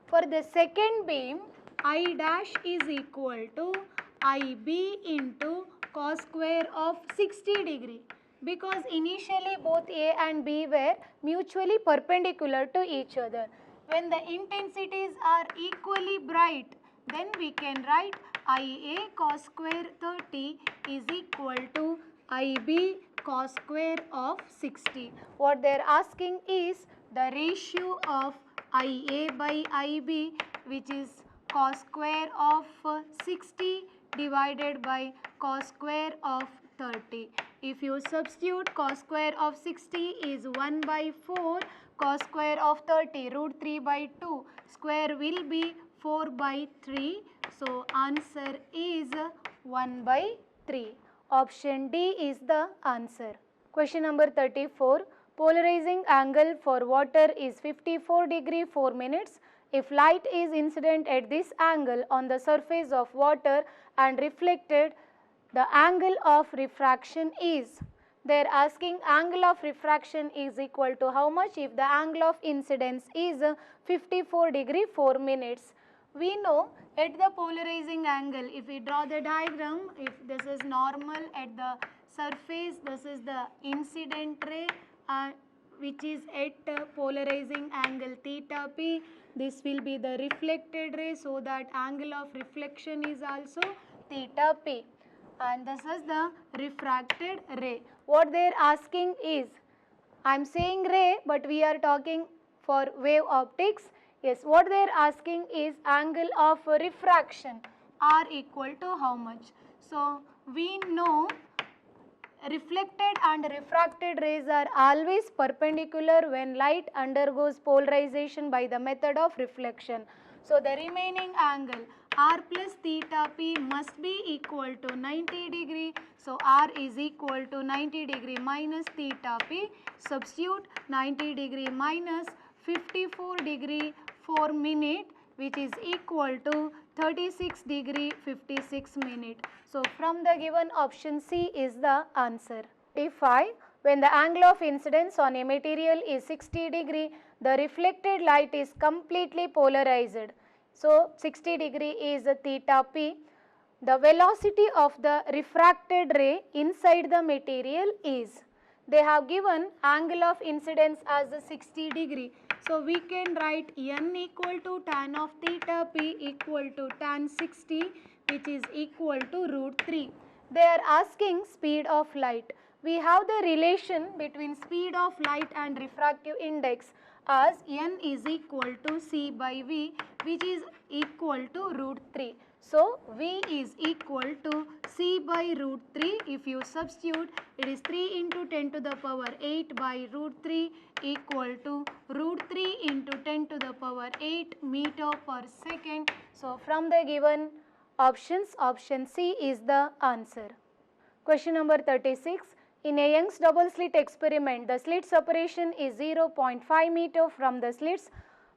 A: For the second beam, I dash is equal to IB into cos square of 60 degree, because initially both A and B were mutually perpendicular to each other. When the intensities are equally bright, then we can write IA cos square 30 is equal to IB cos square of 60. What they are asking is the ratio of IA by IB, which is cos square of 60 divided by cos square of 30. If you substitute, cos square of 60 is 1 by 4, cos square of 30 root 3 by 2, square will be 4 by 3. So answer is 1 by 3. Option D is the answer. Question number 34. Polarizing angle for water is 54 degree 4 minutes. If light is incident at this angle on the surface of water and reflected, the angle of refraction is. They are asking angle of refraction is equal to how much if the angle of incidence is 54 degree 4 minutes. We know at the polarizing angle, if we draw the diagram, if this is normal at the surface, this is the incident ray which is at polarizing angle theta p, this will be the reflected ray, so that angle of reflection is also theta p, and this is the refracted ray. What they are asking is, I am saying ray but we are talking for wave optics. Yes, what they are asking is angle of refraction R equal to how much. So we know reflected and refracted rays are always perpendicular when light undergoes polarization by the method of reflection. So the remaining angle R plus theta p must be equal to 90 degree. So R is equal to 90 degree minus theta p. Substitute 90 degree minus 54 degree 4 minute, which is equal to 36 degree 56 minute. So from the given option C is the answer. 35. When the angle of incidence on a material is 60 degree, the reflected light is completely polarized. So 60 degree is theta p. The velocity of the refracted ray inside the material is. They have given angle of incidence as 60 degree. So we can write n equal to tan of theta p equal to tan 60, which is equal to root 3. They are asking speed of light. We have the relation between speed of light and refractive index as n is equal to c by v, which is equal to root 3. So v is equal to c by root 3. If you substitute, it is 3 into 10 to the power 8 by root 3 equal to root 3 into 10 to the power 8 meter per second. So from the given options, option C is the answer. Question number 36. In a Young's double slit experiment, the slit separation is 0.5 meter from the slits.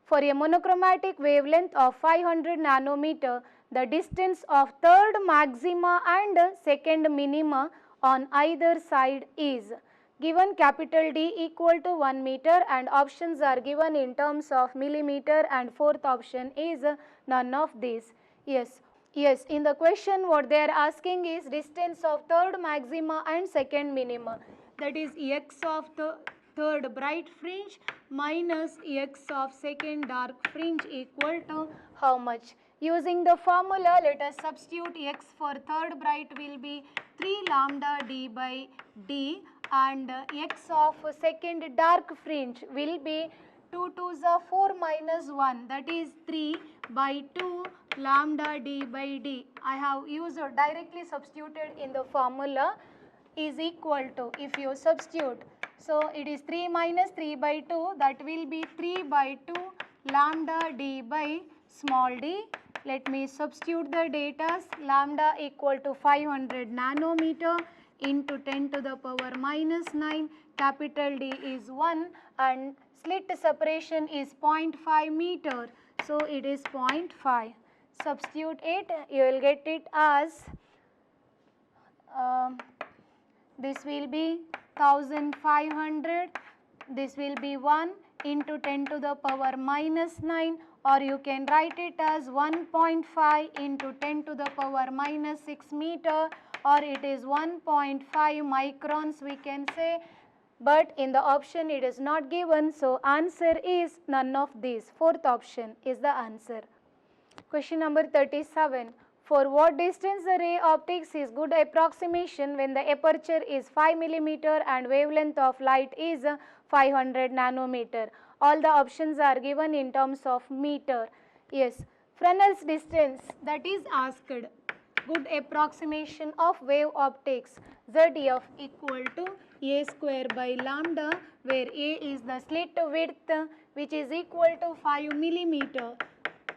A: For a monochromatic wavelength of 500 nanometer, the distance of third maxima and second minima on either side is. Given capital D equal to 1 meter and options are given in terms of millimeter, and fourth option is none of these. Yes, in the question what they are asking is distance of third maxima and second minima, that is x of the third bright fringe minus x of second dark fringe equal to how much. Using the formula, let us substitute x for third bright will be 3 lambda d by d, and x of second dark fringe will be 2 2s are 4 minus 1, that is 3 by 2 lambda d by d. I have used or directly substituted in the formula is equal to, if you substitute, so it is 3 minus 3 by 2, that will be 3 by 2 lambda d by small d. Let me substitute the data. Lambda equal to 500 nanometer into 10 to the power minus 9, capital D is 1, and slit separation is 0.5 meter. So it is 0.5. Substitute it, you will get it as this will be 1500, this will be 1 into 10 to the power minus 9, or you can write it as 1.5 into 10 to the power minus 6 meter, or it is 1.5 microns we can say, but in the option it is not given, so answer is none of these. Fourth option is the answer. Question number 37. For what distance the ray optics is good approximation when the aperture is 5 millimeter and wavelength of light is 500 nanometer. All the options are given in terms of meter. Yes, Fresnel's distance that is asked. Good approximation of wave optics. ZF equal to A square by lambda, where A is the slit width which is equal to 5 millimeter.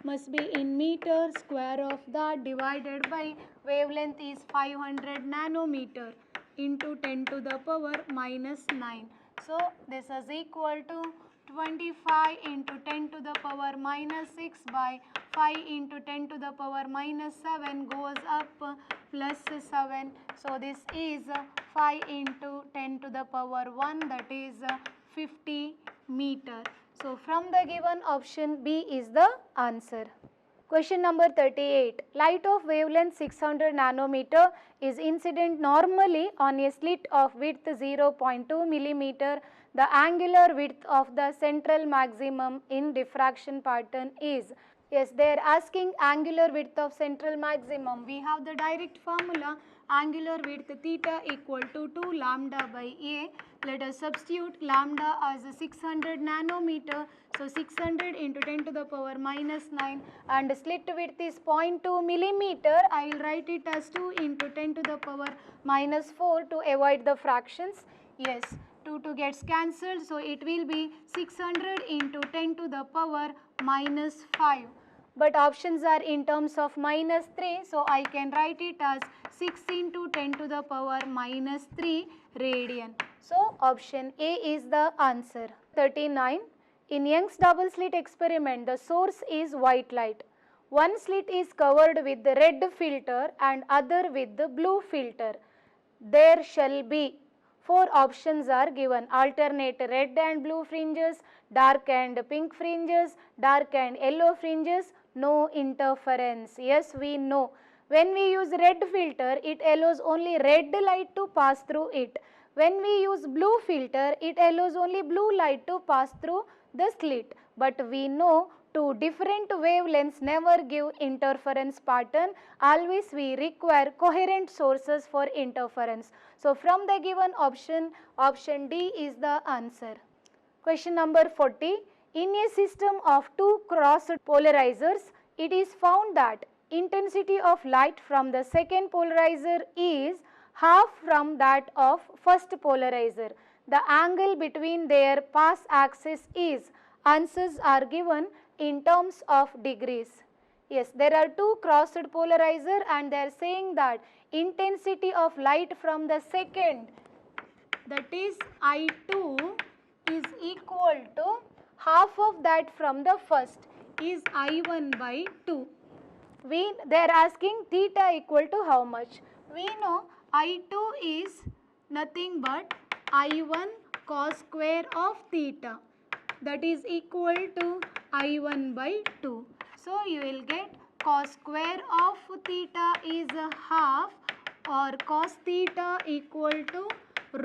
A: Must be in meter, square of that divided by wavelength is 500 nanometer into 10 to the power minus 9. So this is equal to 25 into 10 to the power minus 6 by 5 into 10 to the power minus 7 goes up plus 7. So this is 5 into 10 to the power 1, that is 50 meter. So from the given option B is the answer. Question number 38. Light of wavelength 600 nanometer is incident normally on a slit of width 0.2 millimeter. The angular width of the central maximum in diffraction pattern is. Yes, they are asking angular width of central maximum. We have the direct formula, angular width theta equal to 2 lambda by A. Let us substitute lambda as 600 nanometer. So 600 into 10 to the power minus 9, and slit width is 0.2 millimeter. I will write it as 2 into 10 to the power minus 4 to avoid the fractions. Yes, 2 gets cancelled. So it will be 600 into 10 to the power minus 5. But options are in terms of minus 3, so I can write it as 6 into 10 to the power minus 3 radian. So option A is the answer. 39. In Young's double slit experiment, the source is white light. One slit is covered with the red filter and other with the blue filter. There shall be 4 options are given: alternate red and blue fringes, dark and pink fringes, dark and yellow fringes, no interference. Yes, we know. When we use red filter, it allows only red light to pass through it. When we use blue filter, it allows only blue light to pass through the slit. But we know two different wavelengths never give interference pattern. Always we require coherent sources for interference. So from the given option, option D is the answer. Question number 40. In a system of two crossed polarizers, it is found that intensity of light from the second polarizer is half from that of first polarizer. The angle between their pass axis is. Answers are given in terms of degrees. Yes, there are two crossed polarizer and they are saying that intensity of light from the second, that is I2, is equal to half of that from the first, is I1 by 2. They are asking theta equal to how much? We know I2 is nothing but I1 cos square of theta, that is equal to I1 by 2. So you will get cos square of theta is half, or cos theta equal to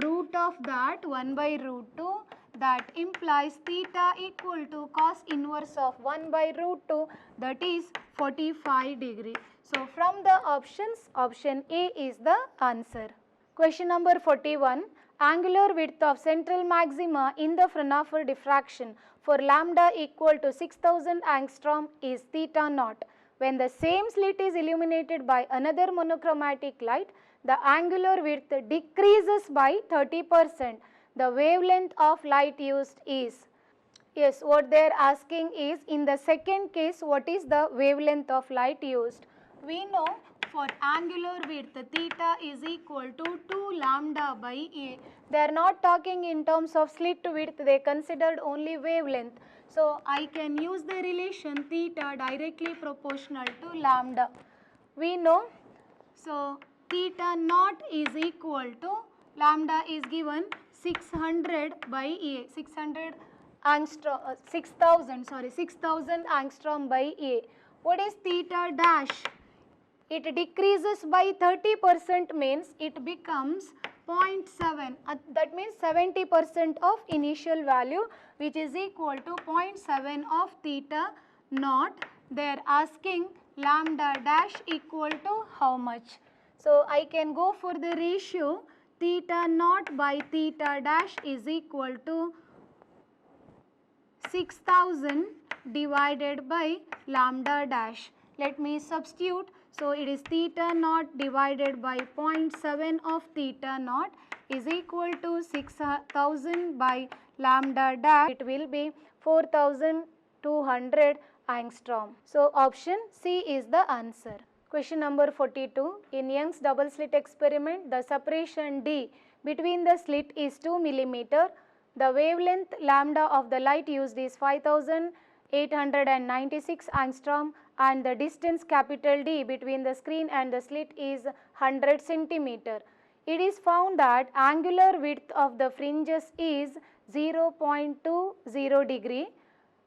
A: root of that 1 by root 2. That implies theta equal to cos inverse of 1 by root 2, that is 45 degree. So from the options, option A is the answer. Question number 41. Angular width of central maxima in the Fraunhofer diffraction for lambda equal to 6000 angstrom is theta naught. When the same slit is illuminated by another monochromatic light, the angular width decreases by 30%. The wavelength of light used is. Yes, what they are asking is, in the second case, what is the wavelength of light used? We know for angular width theta is equal to 2 lambda by A. They are not talking in terms of slit width, they considered only wavelength. So I can use the relation theta directly proportional to lambda. We know, so theta naught is equal to, lambda is given 600 by A, 600 angstrom, 6000 angstrom by A. What is theta dash? It decreases by 30%, means it becomes 0.7. That means 70% of initial value, which is equal to 0.7 of theta naught. They are asking lambda dash equal to how much? So I can go for the ratio theta naught by theta dash is equal to 6000 divided by lambda dash. Let me substitute. So it is theta naught divided by 0.7 of theta naught is equal to 6000 by lambda dash. It will be 4200 angstrom. So option C is the answer. Question number 42. In Young's double slit experiment, the separation D between the slit is 2 millimeter. The wavelength lambda of the light used is 5896 angstrom and the distance capital D between the screen and the slit is 100 centimeter. It is found that angular width of the fringes is 0.20 degree.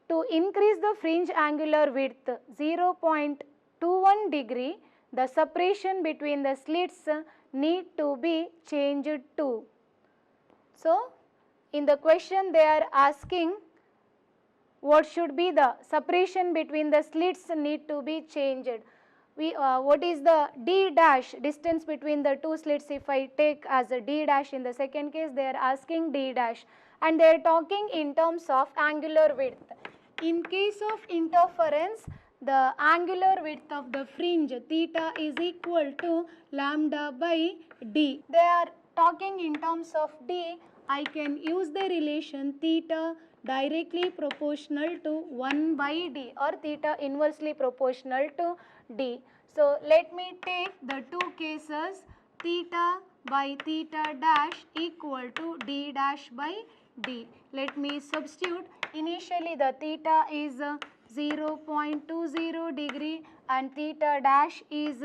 A: To increase the fringe angular width 0.21 degree, the separation between the slits need to be changed to. So, in the question they are asking what should be the separation between the slits need to be changed. What is the D dash, distance between the two slits? If I take as a D dash in the second case, they are asking D dash and they are talking in terms of angular width. In case of interference, the angular width of the fringe theta is equal to lambda by D. They are talking in terms of D. I can use the relation theta directly proportional to 1 by D or theta inversely proportional to D. So let me take the two cases, theta by theta dash equal to D dash by D. Let me substitute. Initially the theta is 0.20 degree and theta dash is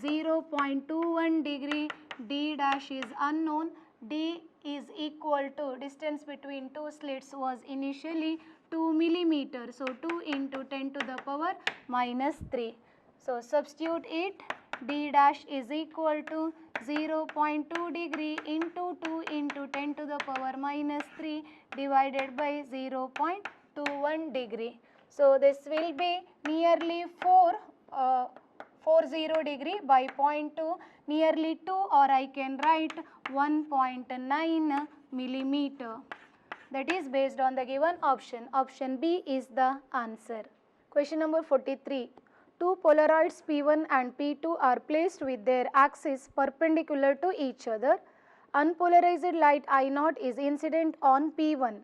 A: 0.21 degree. D dash is unknown. D is equal to, distance between two slits was initially 2 millimeter. So 2 into 10 to the power minus 3. So substitute it. D dash is equal to 0.2 degree into 2 into 10 to the power minus 3 divided by 0.21 degree. So this will be nearly 40 degree by 0.2, nearly 2, or I can write 1.9 millimeter. That is based on the given option. Option B is the answer. Question number 43. Two Polaroids P1 and P2 are placed with their axes perpendicular to each other. Unpolarized light I0 is incident on P1.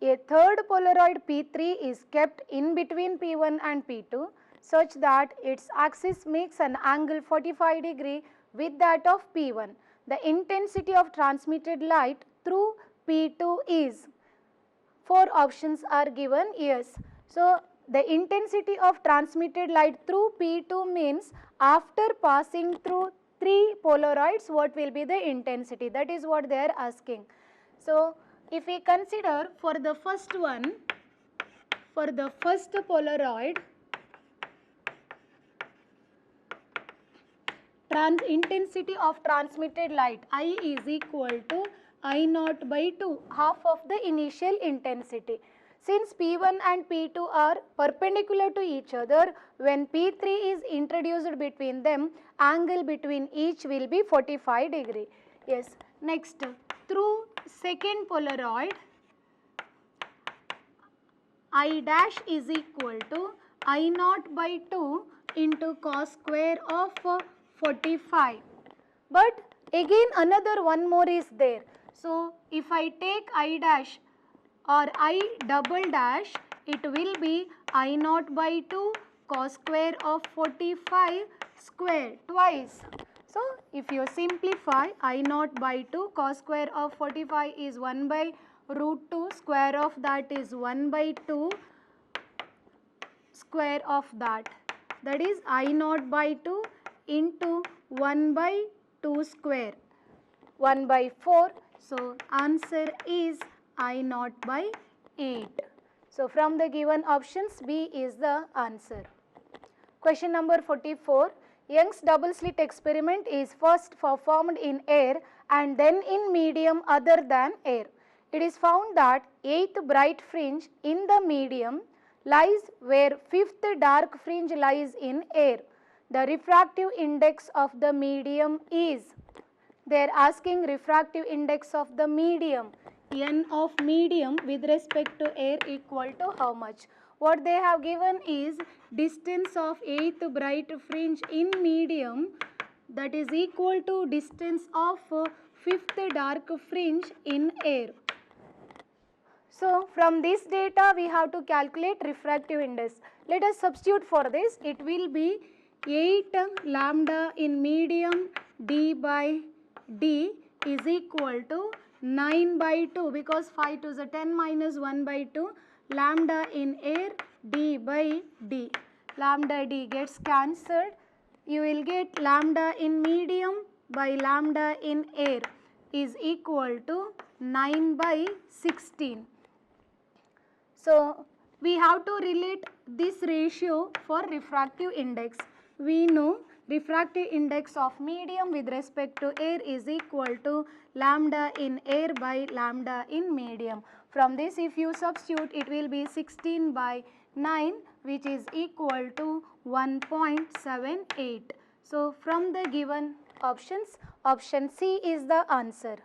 A: A third Polaroid P3 is kept in between P1 and P2 such that its axis makes an angle 45 degree with that of P1. The intensity of transmitted light through P2 is, 4 options are given. Yes. So the intensity of transmitted light through P2 means after passing through 3 Polaroids, what will be the intensity? That is what they are asking. So if we consider for the first one, for the first Polaroid, intensity of transmitted light I is equal to I0 by 2, half of the initial intensity. Since P1 and P2 are perpendicular to each other, when P3 is introduced between them, angle between each will be 45 degree. Yes. Next, through second Polaroid, I dash is equal to I0 by 2 into cos square of 45. But again another one more is there. So if I take I dash or I double dash, it will be I0 by 2 cos square of 45 square twice. So if you simplify, I0 by 2 cos square of 45 is 1 by root 2, square of that is 1 by 2 square of that. That is I0 by 2 into 1 by 2 square, 1 by 4. So answer is I0 by 8. So from the given options, B is the answer. Question number 44. Young's double slit experiment is first performed in air and then in medium other than air. It is found that 8th bright fringe in the medium lies where 5th dark fringe lies in air. The refractive index of the medium is, they are asking refractive index of the medium. N of medium with respect to air equal to how much? what they have given is distance of 8th bright fringe in medium, that is equal to distance of 5th dark fringe in air. So from this data we have to calculate refractive index. Let us substitute for this. It will be 8 lambda in medium d by d is equal to 9 by 2, because 5 to the 10 minus 1 by 2, lambda in air d by d. Lambda d gets cancelled. You will get lambda in medium by lambda in air is equal to 9 by 16. So we have to relate this ratio for refractive index. We know refractive index of medium with respect to air is equal to lambda in air by lambda in medium. From this if you substitute, it will be 16 by 9, which is equal to 1.78. So from the given options, option C is the answer.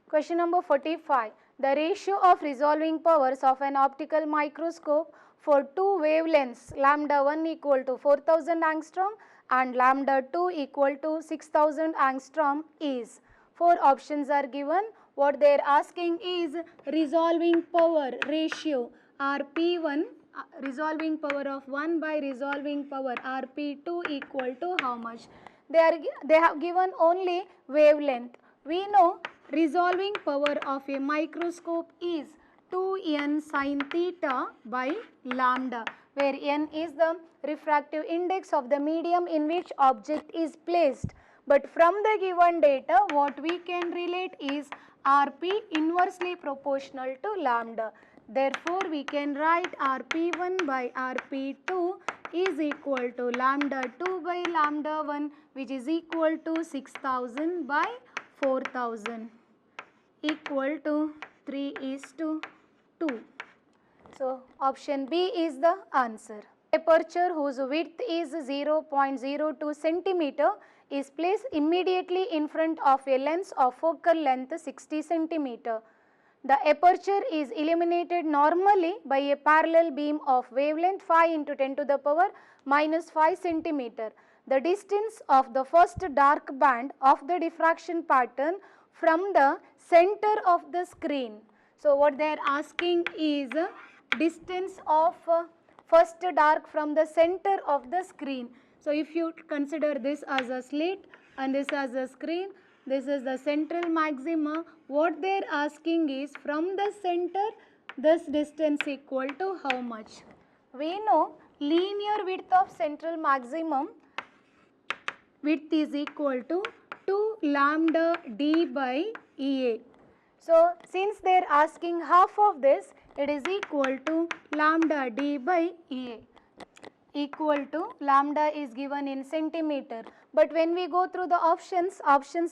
A: Question number 45. The ratio of resolving powers of an optical microscope for two wavelengths lambda 1 equal to 4000 angstrom and lambda 2 equal to 6000 angstrom is. Four options are given. What they are asking is resolving power ratio RP1, resolving power of 1 by resolving power RP2 equal to how much? They have given only wavelength. We know resolving power of a microscope is 2n sin theta by lambda, where n is the refractive index of the medium in which object is placed. But from the given data, what we can relate is Rp inversely proportional to lambda. Therefore, we can write Rp1 by Rp2 is equal to lambda 2 by lambda 1, which is equal to 6000 by 4000 equal to 3:2. So option B is the answer. Aperture whose width is 0.02 centimeter is placed immediately in front of a lens of focal length 60 centimeter. The aperture is illuminated normally by a parallel beam of wavelength 5 into 10 to the power minus 5 centimeter. The distance of the first dark band of the diffraction pattern from the center of the screen. So what they are asking is distance of first dark from the center of the screen. So if you consider this as a slit and this as a screen, this is the central maxima. What they are asking is from the center this distance equal to how much? We know linear width of central maximum width is equal to 2 lambda d by Ea. So since they are asking half of this, it is equal to lambda d by Ea. Equal to lambda is given in centimeter, but when we go through the options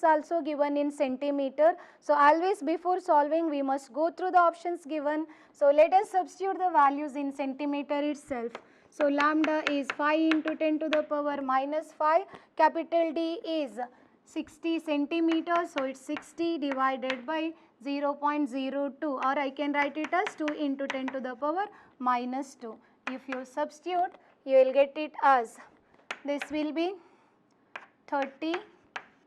A: also given in centimeter. So always before solving we must go through the options given. So let us substitute the values in centimeter itself. So lambda is 5 into 10 to the power minus 5, capital D is 60 centimeters, so it's 60 divided by 0.02, or I can write it as 2 into 10 to the power minus 2. If you substitute, you will get it as, this will be 30,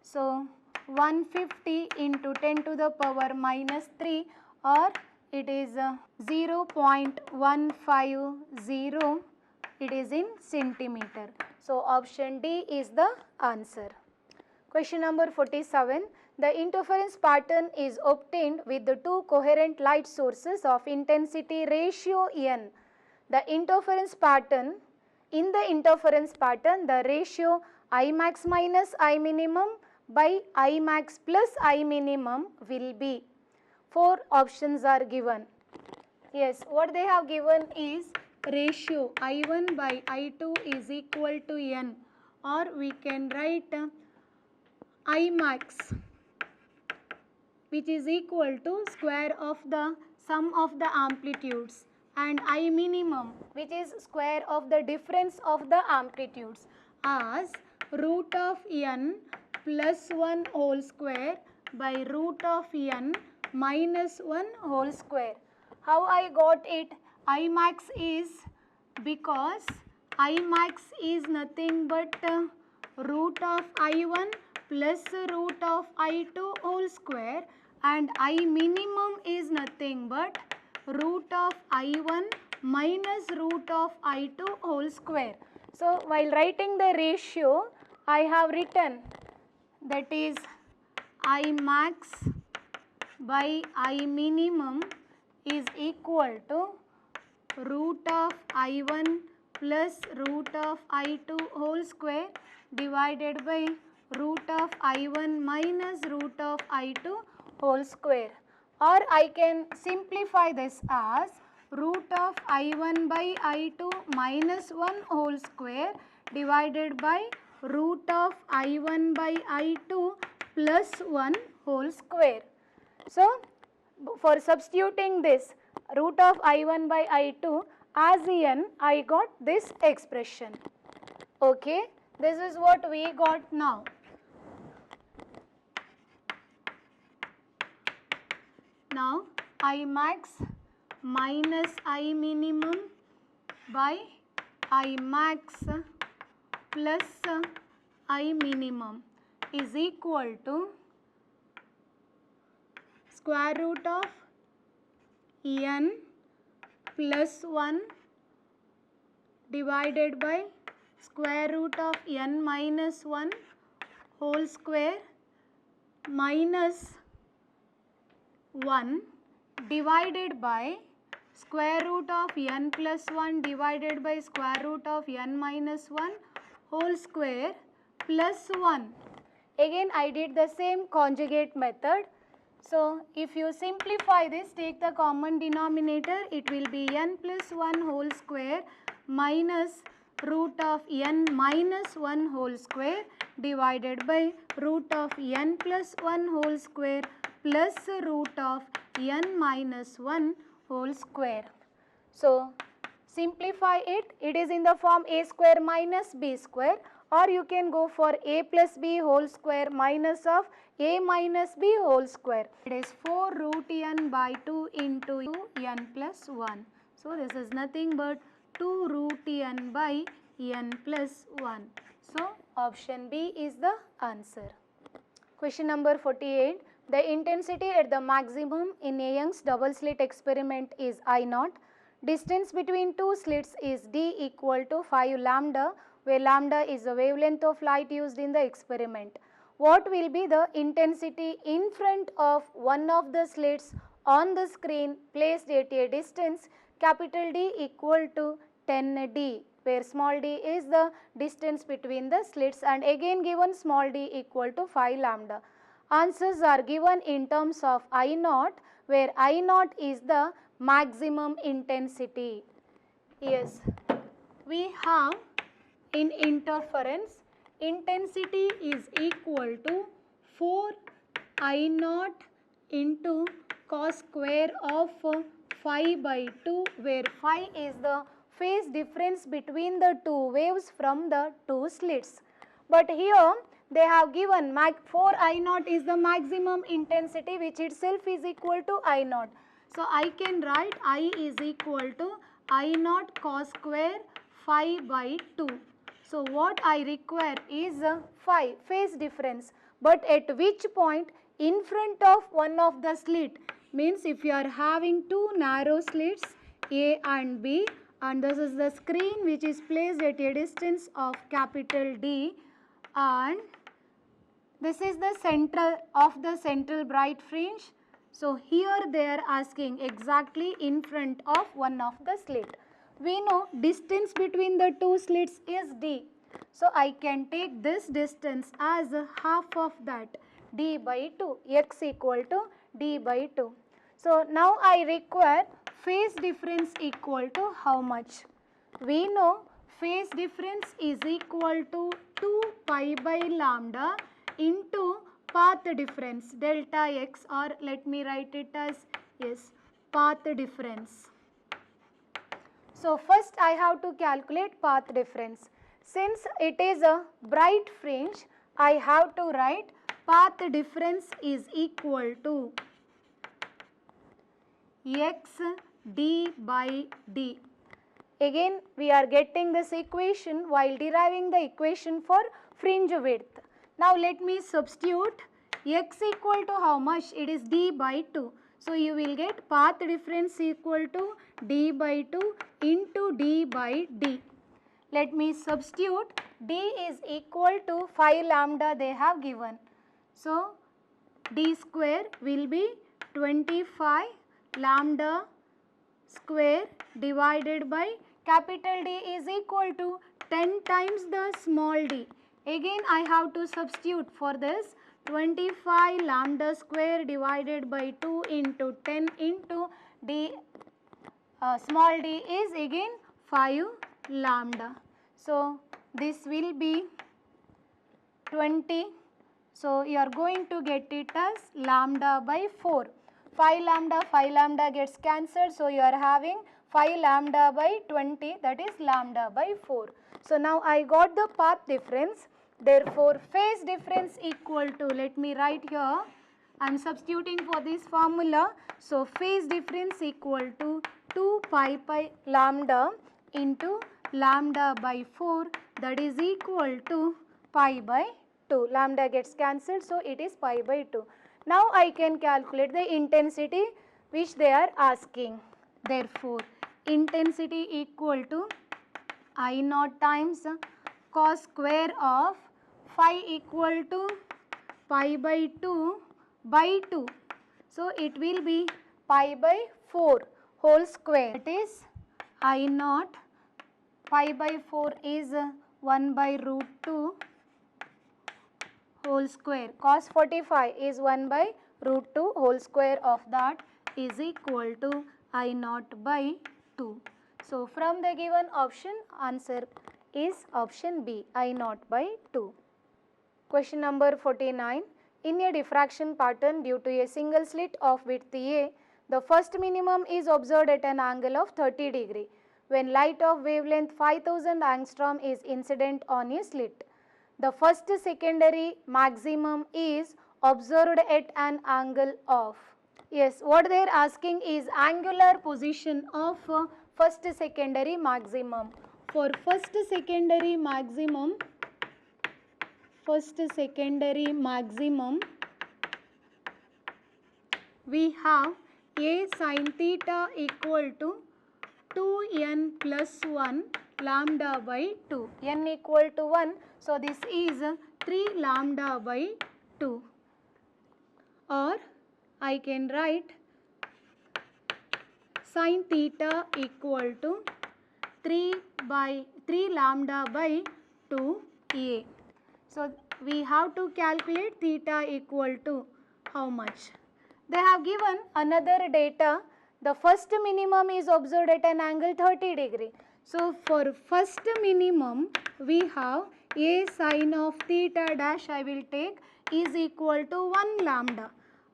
A: so 150 into 10 to the power minus 3, or it is 0.150, it is in centimeter. So option D is the answer. Question number 47. The interference pattern is obtained with the two coherent light sources of intensity ratio n. The interference pattern, in the interference pattern, the ratio I max minus I minimum by I max plus I minimum will be. Four options are given. Yes, what they have given is ratio I1 by I2 is equal to n, or we can write I max, which is equal to square of the sum of the amplitudes, and I minimum, which is square of the difference of the amplitudes, as root of n plus 1 whole square by root of n minus 1 whole square. How I got it? I max is because I max is nothing but root of I1 plus root of I2 whole square, and I minimum is nothing but root of I1 minus root of I2 whole square. So while writing the ratio, I have written that is I max by I minimum is equal to root of I1 plus root of I2 whole square divided by root of I1 minus root of I2 whole square, or I can simplify this as root of I1 by I2 minus 1 whole square divided by root of I1 by I2 plus 1 whole square. So for substituting this root of I1 by I2 as n, I got this expression. Okay, this is what we got now. Now I max minus I minimum by I max plus I minimum is equal to square root of n plus 1 divided by square root of n minus 1 whole square minus 1 divided by square root of n plus 1 divided by square root of n minus 1 whole square plus 1. Again I did the same conjugate method. So if you simplify this, take the common denominator, it will be n plus 1 whole square minus root of n minus 1 whole square divided by root of n plus 1 whole square plus root of n minus 1 whole square. So simplify it, it is in the form a square minus b square, or you can go for a plus b whole square minus of a minus b whole square. It is 4 root n by 2 into n plus 1. So this is nothing but 2 root n by n plus 1. So option B is the answer. Question number 48. The intensity at the maximum in a Young's double slit experiment is I0. Distance between two slits is d equal to 5 lambda, where lambda is the wavelength of light used in the experiment. What will be the intensity in front of one of the slits on the screen placed at a distance capital D equal to 10d, where small d is the distance between the slits, and again given small d equal to 5 lambda. Answers are given in terms of I0, where I0 is the maximum intensity. Yes, we have in interference, intensity is equal to 4 I0 into cos square of phi by 2, where phi is the phase difference between the two waves from the two slits. But here they have given 4 I0 is the maximum intensity, which itself is equal to I0. So I can write I is equal to I0 cos square phi by 2. So what I require is phi, phase difference, but at which point in front of one of the slit, means if you are having two narrow slits A and B, and this is the screen which is placed at a distance of capital D, and this is the center of the central bright fringe. So here they are asking exactly in front of one of the slit. We know distance between the two slits is d. So I can take this distance as half of that, d by 2, x equal to d by 2. So now I require phase difference equal to how much? We know phase difference is equal to 2 pi by lambda into path difference delta x, or let me write it as path difference. So first I have to calculate path difference. Since it is a bright fringe, I have to write path difference is equal to x d by d. Again we are getting this equation while deriving the equation for fringe width. Now let me substitute x equal to how much? It is d by 2. So you will get path difference equal to d by 2 into d by d. Let me substitute d is equal to 5 lambda they have given. So d square will be 25 lambda square divided by capital D is equal to 10 times the small d. Again I have to substitute for this 25 lambda square divided by 2 into 10 into d small d is again 5 lambda. So this will be 20. So you are going to get it as lambda by 4. 5 lambda gets cancelled. So you are having 5 lambda by 20, that is lambda by 4. So now I got the path difference. Therefore phase difference equal to, let me write here, I am substituting for this formula. So phase difference equal to 2 pi lambda into lambda by 4, that is equal to pi by 2. Lambda gets cancelled, so it is pi by 2. Now I can calculate the intensity which they are asking. Therefore intensity equal to I naught times cos square of phi equal to pi by 2 by 2. So it will be pi by 4 whole square. That is I naught pi by 4 is 1 by root 2 whole square. Cos 45 is 1 by root 2 whole square of that is equal to I naught by 2. So from the given option, answer is option B, I naught by 2. Question number 49. In a diffraction pattern due to a single slit of width A, the first minimum is observed at an angle of 30 degree when light of wavelength 5000 angstrom is incident on a slit. The first secondary maximum is observed at an angle of. Yes, what they are asking is angular position of first secondary maximum. For first secondary maximum, we have a sin theta equal to 2n plus 1 lambda by 2. N equal to 1. So this is 3 lambda by 2. Or I can write sin theta equal to 3 lambda by 2a. So we have to calculate theta equal to how much? They have given another data. The first minimum is observed at an angle 30 degree. So for first minimum we have a sin of theta dash I will take is equal to 1 lambda,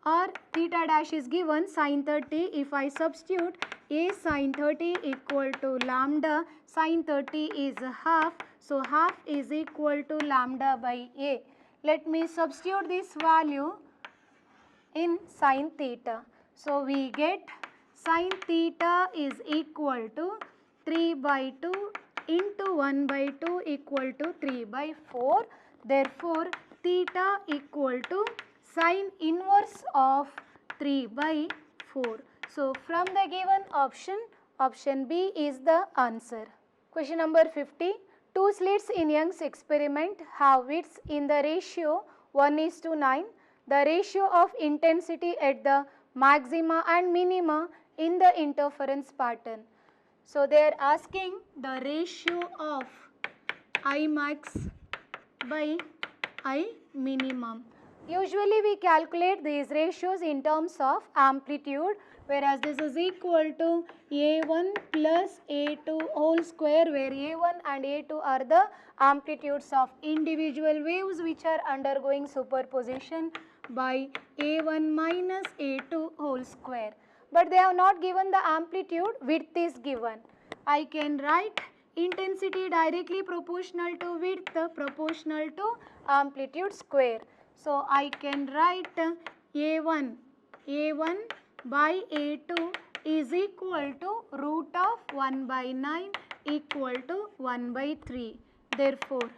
A: or theta dash is given sin 30. If I substitute a sin 30 equal to lambda, sin 30 is half, so half is equal to lambda by a. Let me substitute this value in sin theta. So we get sin theta is equal to 3 by 2 into 1 by 2 equal to 3 by 4. Therefore theta equal to sin inverse of 3 by 4. So from the given option, option B is the answer. Question number 50. Two slits in Young's experiment have widths in the ratio 1:9. The ratio of intensity at the maxima and minima in the interference pattern. So they are asking the ratio of I max by I minimum. Usually we calculate these ratios in terms of amplitude, whereas this is equal to A1 plus A2 whole square, where A1 and A2 are the amplitudes of individual waves which are undergoing superposition, by A1 minus A2 whole square. But they have not given the amplitude, width is given. I can write intensity directly proportional to width proportional to amplitude square. So I can write A1 by A2 is equal to root of 1 by 9 equal to 1 by 3. Therefore,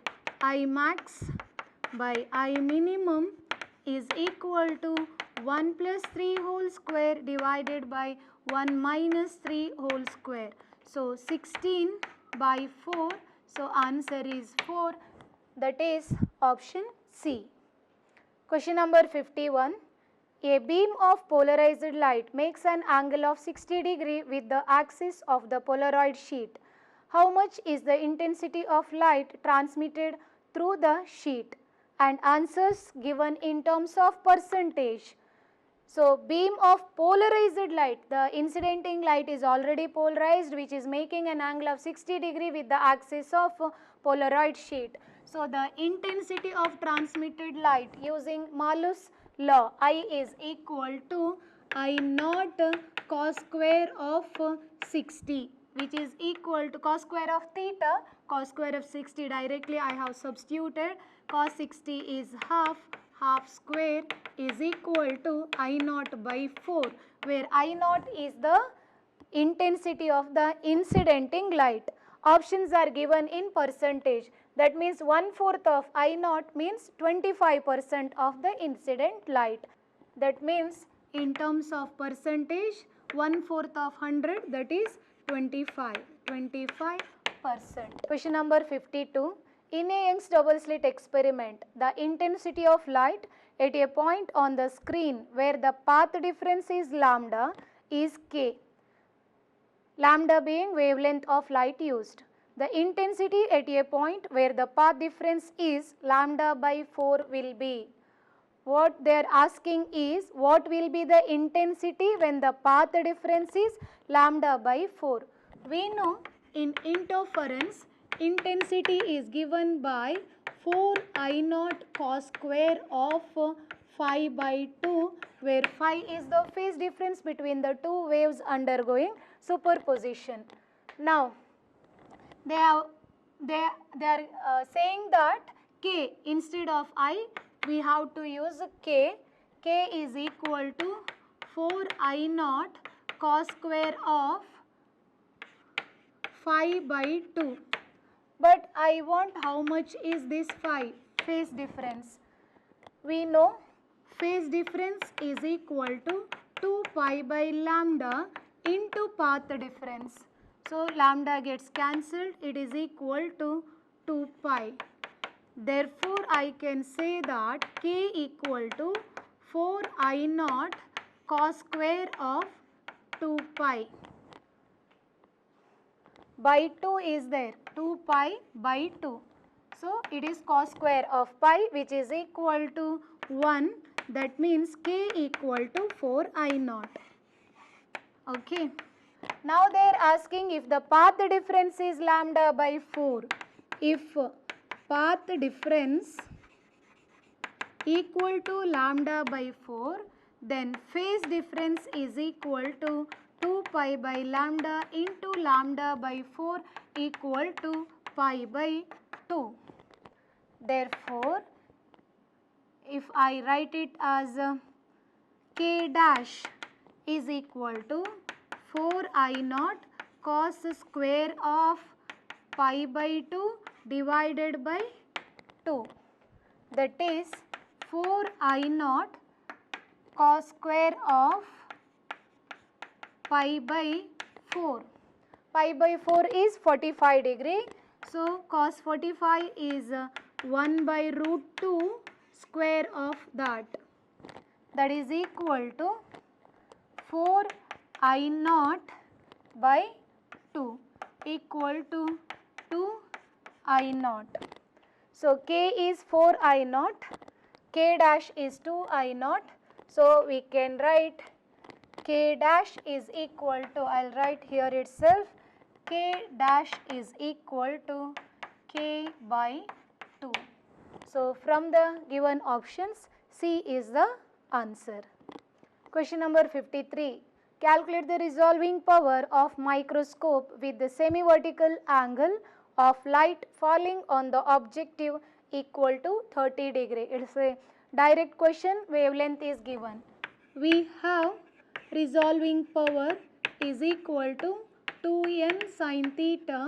A: I max by I minimum is equal to 1 plus 3 whole square divided by 1 minus 3 whole square. So 16 by 4. So answer is 4. That is option C. Question number 51. A beam of polarized light makes an angle of 60 degree with the axis of the Polaroid sheet. How much is the intensity of light transmitted through the sheet? And answers given in terms of percentage. So, beam of polarized light, the incidenting light is already polarized, which is making an angle of 60 degree with the axis of Polaroid sheet. So, the intensity of transmitted light using Malus law, I is equal to I naught cos square of 60, which is equal to cos square of theta, cos square of 60 directly I have substituted. Cos 60 is half square is equal to I naught by 4, where I naught is the intensity of the incidenting light. Options are given in percentage. That means 1/4 of I naught means 25% of the incident light. That means in terms of percentage, 1/4 of 100, that is 25%. Question number 52. In a Young's double slit experiment, the intensity of light at a point on the screen where the path difference is lambda is k, lambda being wavelength of light used. The intensity at a point where the path difference is lambda by 4 will be. What they are asking is, what will be the intensity when the path difference is lambda by 4. We know in interference, intensity is given by 4 I naught cos square of phi by 2, where phi is the phase difference between the two waves undergoing superposition. Now, they are saying that k instead of I, we have to use k. K is equal to 4 I naught cos square of phi by 2. But I want how much is this phi, phase difference. We know phase difference is equal to 2 pi by lambda into path difference. So lambda gets cancelled, it is equal to 2 pi. Therefore, I can say that k equal to 4 I naught cos square of 2 pi. By 2 is there, 2 pi by 2. So, it is cos square of pi, which is equal to 1. That means k equal to 4 I naught. Okay. Now, they are asking if the path difference is lambda by 4. If path difference equal to lambda by 4, then phase difference is equal to 2 pi by lambda into lambda by 4 equal to pi by 2. Therefore, if I write it as k dash is equal to 4 I naught cos square of pi by 2 divided by 2. That is 4 I naught cos square of pi by 4. Pi by 4 is 45 degree. So, cos 45 is 1 by root 2 square of that. That is equal to 4 I naught by 2 equal to 2 I naught. So, k is 4 I naught, k dash is 2 I naught. So, we can write k dash is equal to, I will write here itself, k dash is equal to k by 2. So, from the given options, C is the answer. Question number 53. Calculate the resolving power of microscope with the semi-vertical angle of light falling on the objective equal to 30 degree. It is a direct question, wavelength is given. We have resolving power is equal to 2n sin theta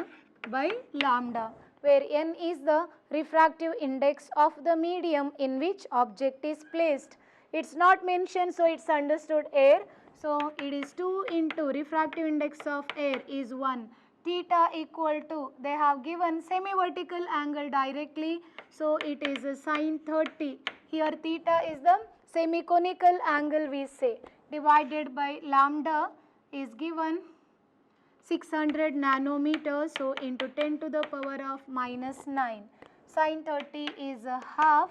A: by lambda, where n is the refractive index of the medium in which object is placed. It's not mentioned, so it's understood air. So it is 2 into refractive index of air is 1. Theta equal to, they have given semi-vertical angle directly, so it is a sin 30. Here theta is the semi-conical angle we say, divided by lambda is given 600 nanometers, so into 10 to the power of minus 9. Sin 30 is a half,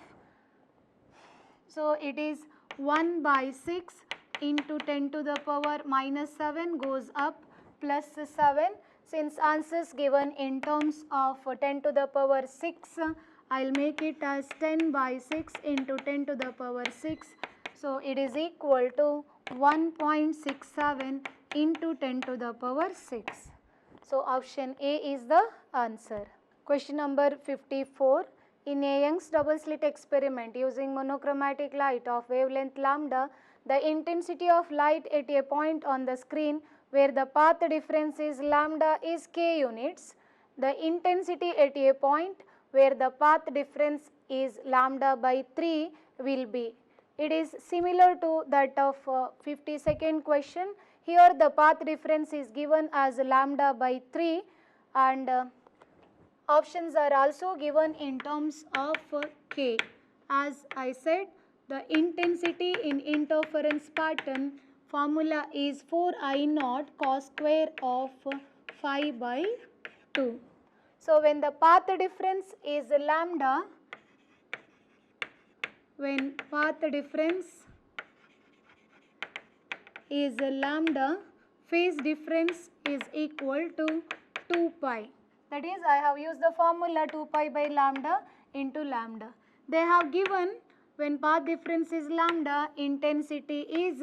A: so it is 1 by 6 into 10 to the power minus 7 goes up plus 7. Since answers given in terms of 10 to the power 6, I will make it as 10 by 6 into 10 to the power 6. So it is equal to 1.67 into 10 to the power 6. So option A is the answer. Question number 54. In a Young's double slit experiment using monochromatic light of wavelength lambda, the intensity of light at a point on the screen where the path difference is lambda is k units. The intensity at a point where the path difference is lambda by 3 will be. It is similar to that of 52nd question. Here the path difference is given as lambda by 3, and options are also given in terms of k. As I said, the intensity in interference pattern formula is 4I naught cos square of phi by 2. So when the path difference is lambda, phase difference is equal to 2 pi. That is, I have used the formula 2 pi by lambda into lambda. They have given when path difference is lambda, intensity is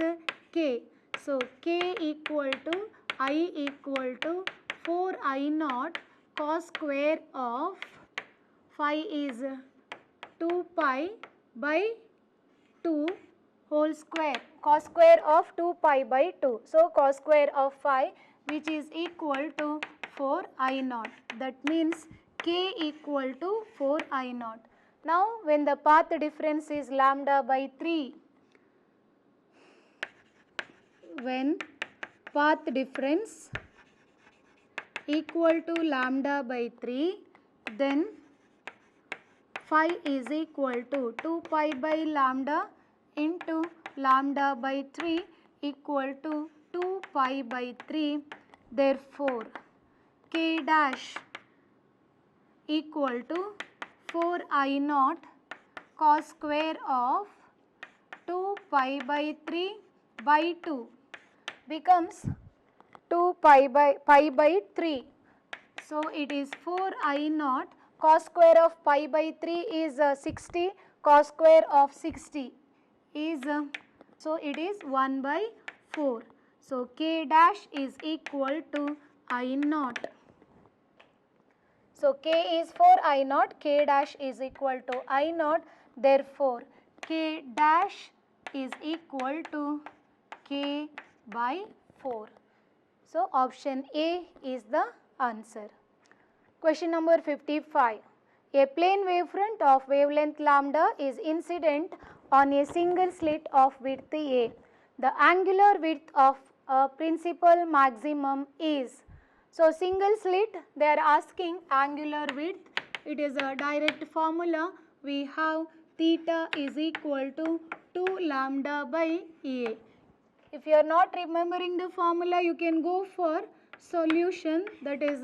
A: k. So k equal to I equal to 4I naught cos square of phi is 2 pi by 2 whole square, cos square of 2 pi by 2. So cos square of phi, which is equal to 4I naught. That means k equal to 4I naught. Now when the path difference is lambda by 3, when path difference equal to lambda by 3, then phi is equal to 2 pi by lambda into lambda by 3 equal to 2 pi by 3. Therefore, k dash equal to 4I naught cos square of 2 pi by 3 by 2 becomes 2 pi by 3. So it is 4I naught cos square of pi by 3 is 60, cos square of 60 is, so it is 1 by 4. So k dash is equal to I naught. So k is 4I naught, k dash is equal to I naught. Therefore, k dash is equal to k by 4. So option A is the answer. Question number 55. A plane wavefront of wavelength lambda is incident on a single slit of width A. The angular width of a principal maximum is. So single slit, they are asking angular width. It is a direct formula. We have theta is equal to 2 lambda by A. If you are not remembering the formula, you can go for solution. That is,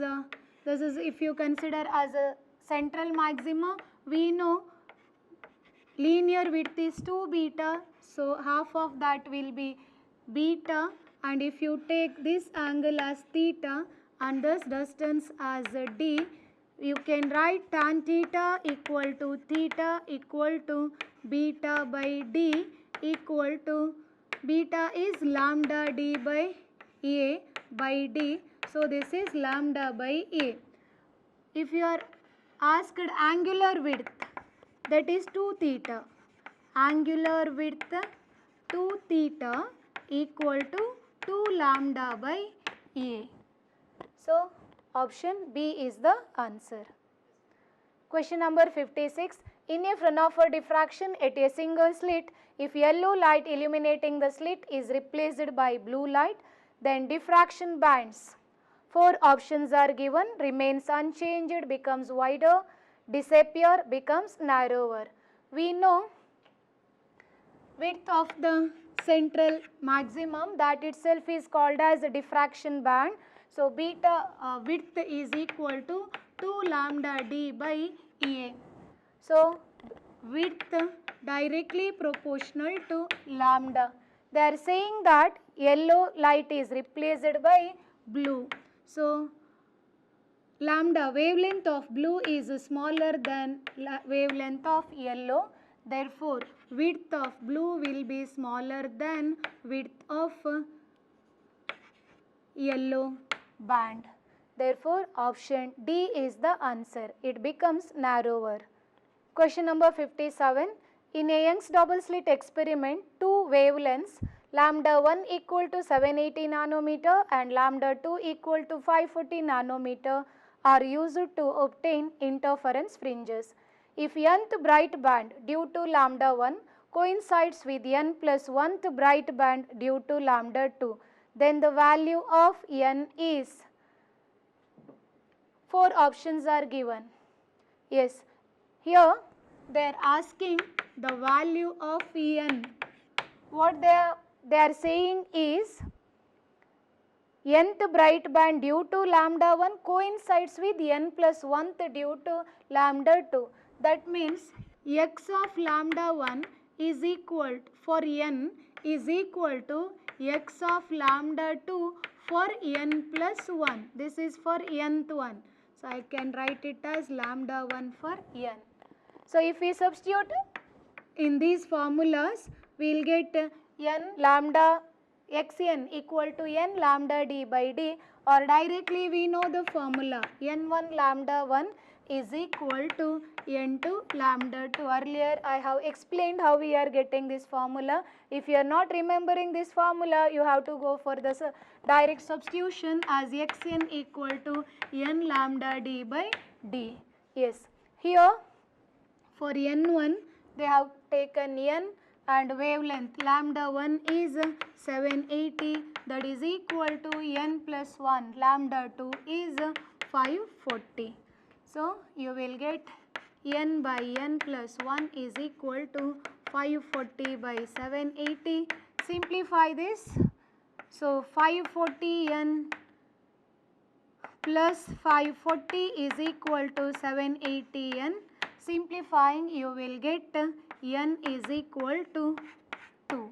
A: this is if you consider as a central maxima, we know linear width is 2 beta, so half of that will be beta, and if you take this angle as theta and this distance as d, you can write tan theta equal to theta equal to beta by d equal to, beta is lambda d by A by d, so this is lambda by A. If you are asked angular width, that is 2 theta, angular width 2 theta equal to 2 lambda by Ea. So option B is the answer. Question number 56. In a Fraunhofer diffraction at a single slit, if yellow light illuminating the slit is replaced by blue light, then diffraction bands. 4 options are given: remains unchanged, becomes wider, disappear, becomes narrower. We know width of the central maximum, that itself is called as a diffraction band. So beta width is equal to 2 lambda d by Ea. So width directly proportional to lambda. They are saying that yellow light is replaced by blue. So lambda, wavelength of blue is smaller than wavelength of yellow. Therefore, width of blue will be smaller than width of yellow band. Therefore, option D is the answer. It becomes narrower. Question number 57. In a Young's double slit experiment, two wavelengths lambda 1 equal to 780 nanometer and lambda 2 equal to 540 nanometer are used to obtain interference fringes. If nth bright band due to lambda 1 coincides with n plus 1th bright band due to lambda 2, then the value of n is. 4 options are given. Yes, here they are asking the value of n. What they are saying is nth bright band due to lambda 1 coincides with n plus 1th due to lambda 2. That means x of lambda 1 is equal for n is equal to x of lambda 2 for n plus 1. This is for nth one. So I can write it as lambda 1 for n. So if we substitute in these formulas, we will get n lambda xn equal to n lambda d by d, or directly we know the formula n1 lambda 1 is equal to n2 lambda 2. Earlier I have explained how we are getting this formula. If you are not remembering this formula, you have to go for the direct substitution as xn equal to n lambda d by d. Yes, here for n1 they have taken n and wavelength lambda 1 is 780, that is equal to n plus 1 lambda 2 is 540. So you will get n by n plus 1 is equal to 540 by 780. Simplify this. So 540 n plus 540 is equal to 780 n. Simplifying, you will get n is equal to 2.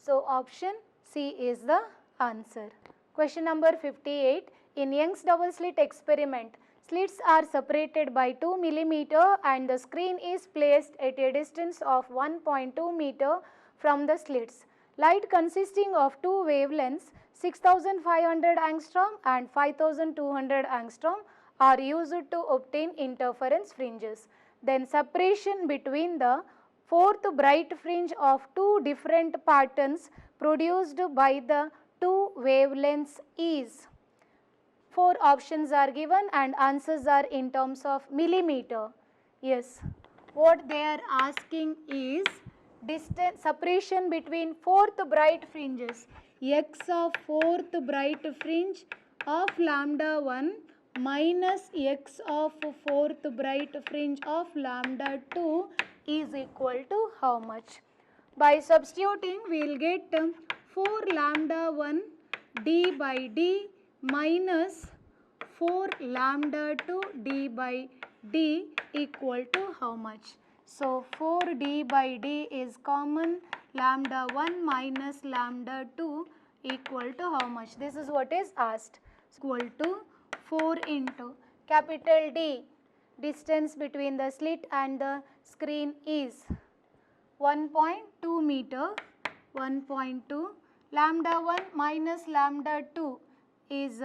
A: So option C is the answer. Question number 58. In Young's double slit experiment, slits are separated by 2 mm and the screen is placed at a distance of 1.2 meter from the slits. Light consisting of two wavelengths 6500 angstrom and 5200 angstrom are used to obtain interference fringes. Then separation between the fourth bright fringe of two different patterns produced by the two wavelengths is. 4 options are given and answers are in terms of millimeter. Yes, what they are asking is distance separation between fourth bright fringes. X of fourth bright fringe of lambda 1 minus x of fourth bright fringe of lambda 2 is equal to how much? By substituting, we will get 4 lambda 1 d by d minus 4 lambda 2 d by d equal to how much? So 4 d by d is common, lambda 1 minus lambda 2 equal to how much? This is what is asked. Equal to 4 into capital D, distance between the slit and the screen is 1.2 meter, 1.2, lambda 1 minus lambda 2 is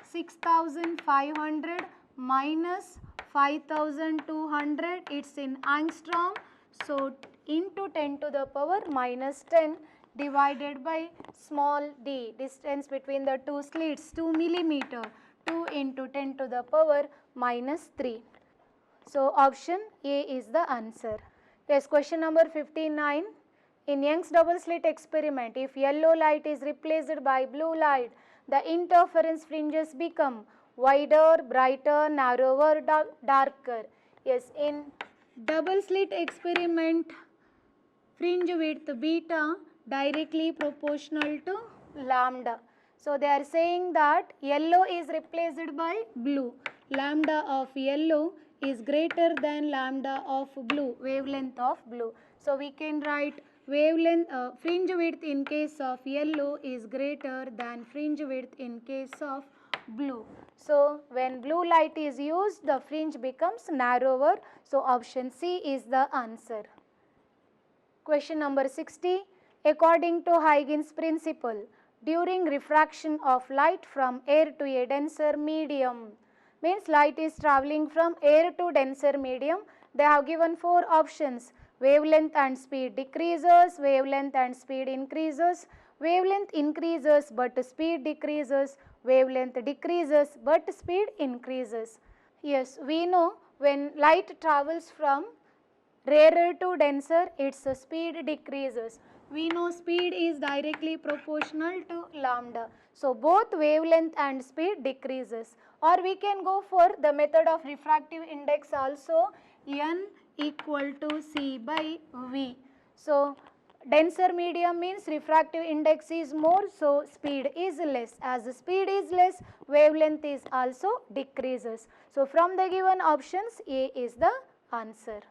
A: 6500 minus 5200, it's in angstrom, so into 10 to the power minus 10 divided by small d, distance between the two slits, 2 millimeter, 2 into 10 to the power minus 3. So option A is the answer. Yes, question number 59. In Young's double slit experiment, if yellow light is replaced by blue light, the interference fringes become wider, brighter, narrower, darker. Yes, in double slit experiment, fringe width beta directly proportional to lambda. So they are saying that yellow is replaced by blue. Lambda of yellow is greater than lambda of blue, wavelength of blue. So we can write wavelength fringe width in case of yellow is greater than fringe width in case of blue. So when blue light is used, the fringe becomes narrower. So option C is the answer. Question number 60. According to Huygens principle, during refraction of light from air to a denser medium, means light is travelling from air to denser medium, they have given 4 options. Wavelength and speed decreases, wavelength and speed increases, wavelength increases but speed decreases, wavelength decreases but speed increases. Yes, we know when light travels from rarer to denser, its speed decreases. We know speed is directly proportional to lambda. So both wavelength and speed decreases. Or we can go for the method of refractive index also, n equal to c by v. So denser medium means refractive index is more, so speed is less. As the speed is less, wavelength is also decreases. So from the given options, A is the answer.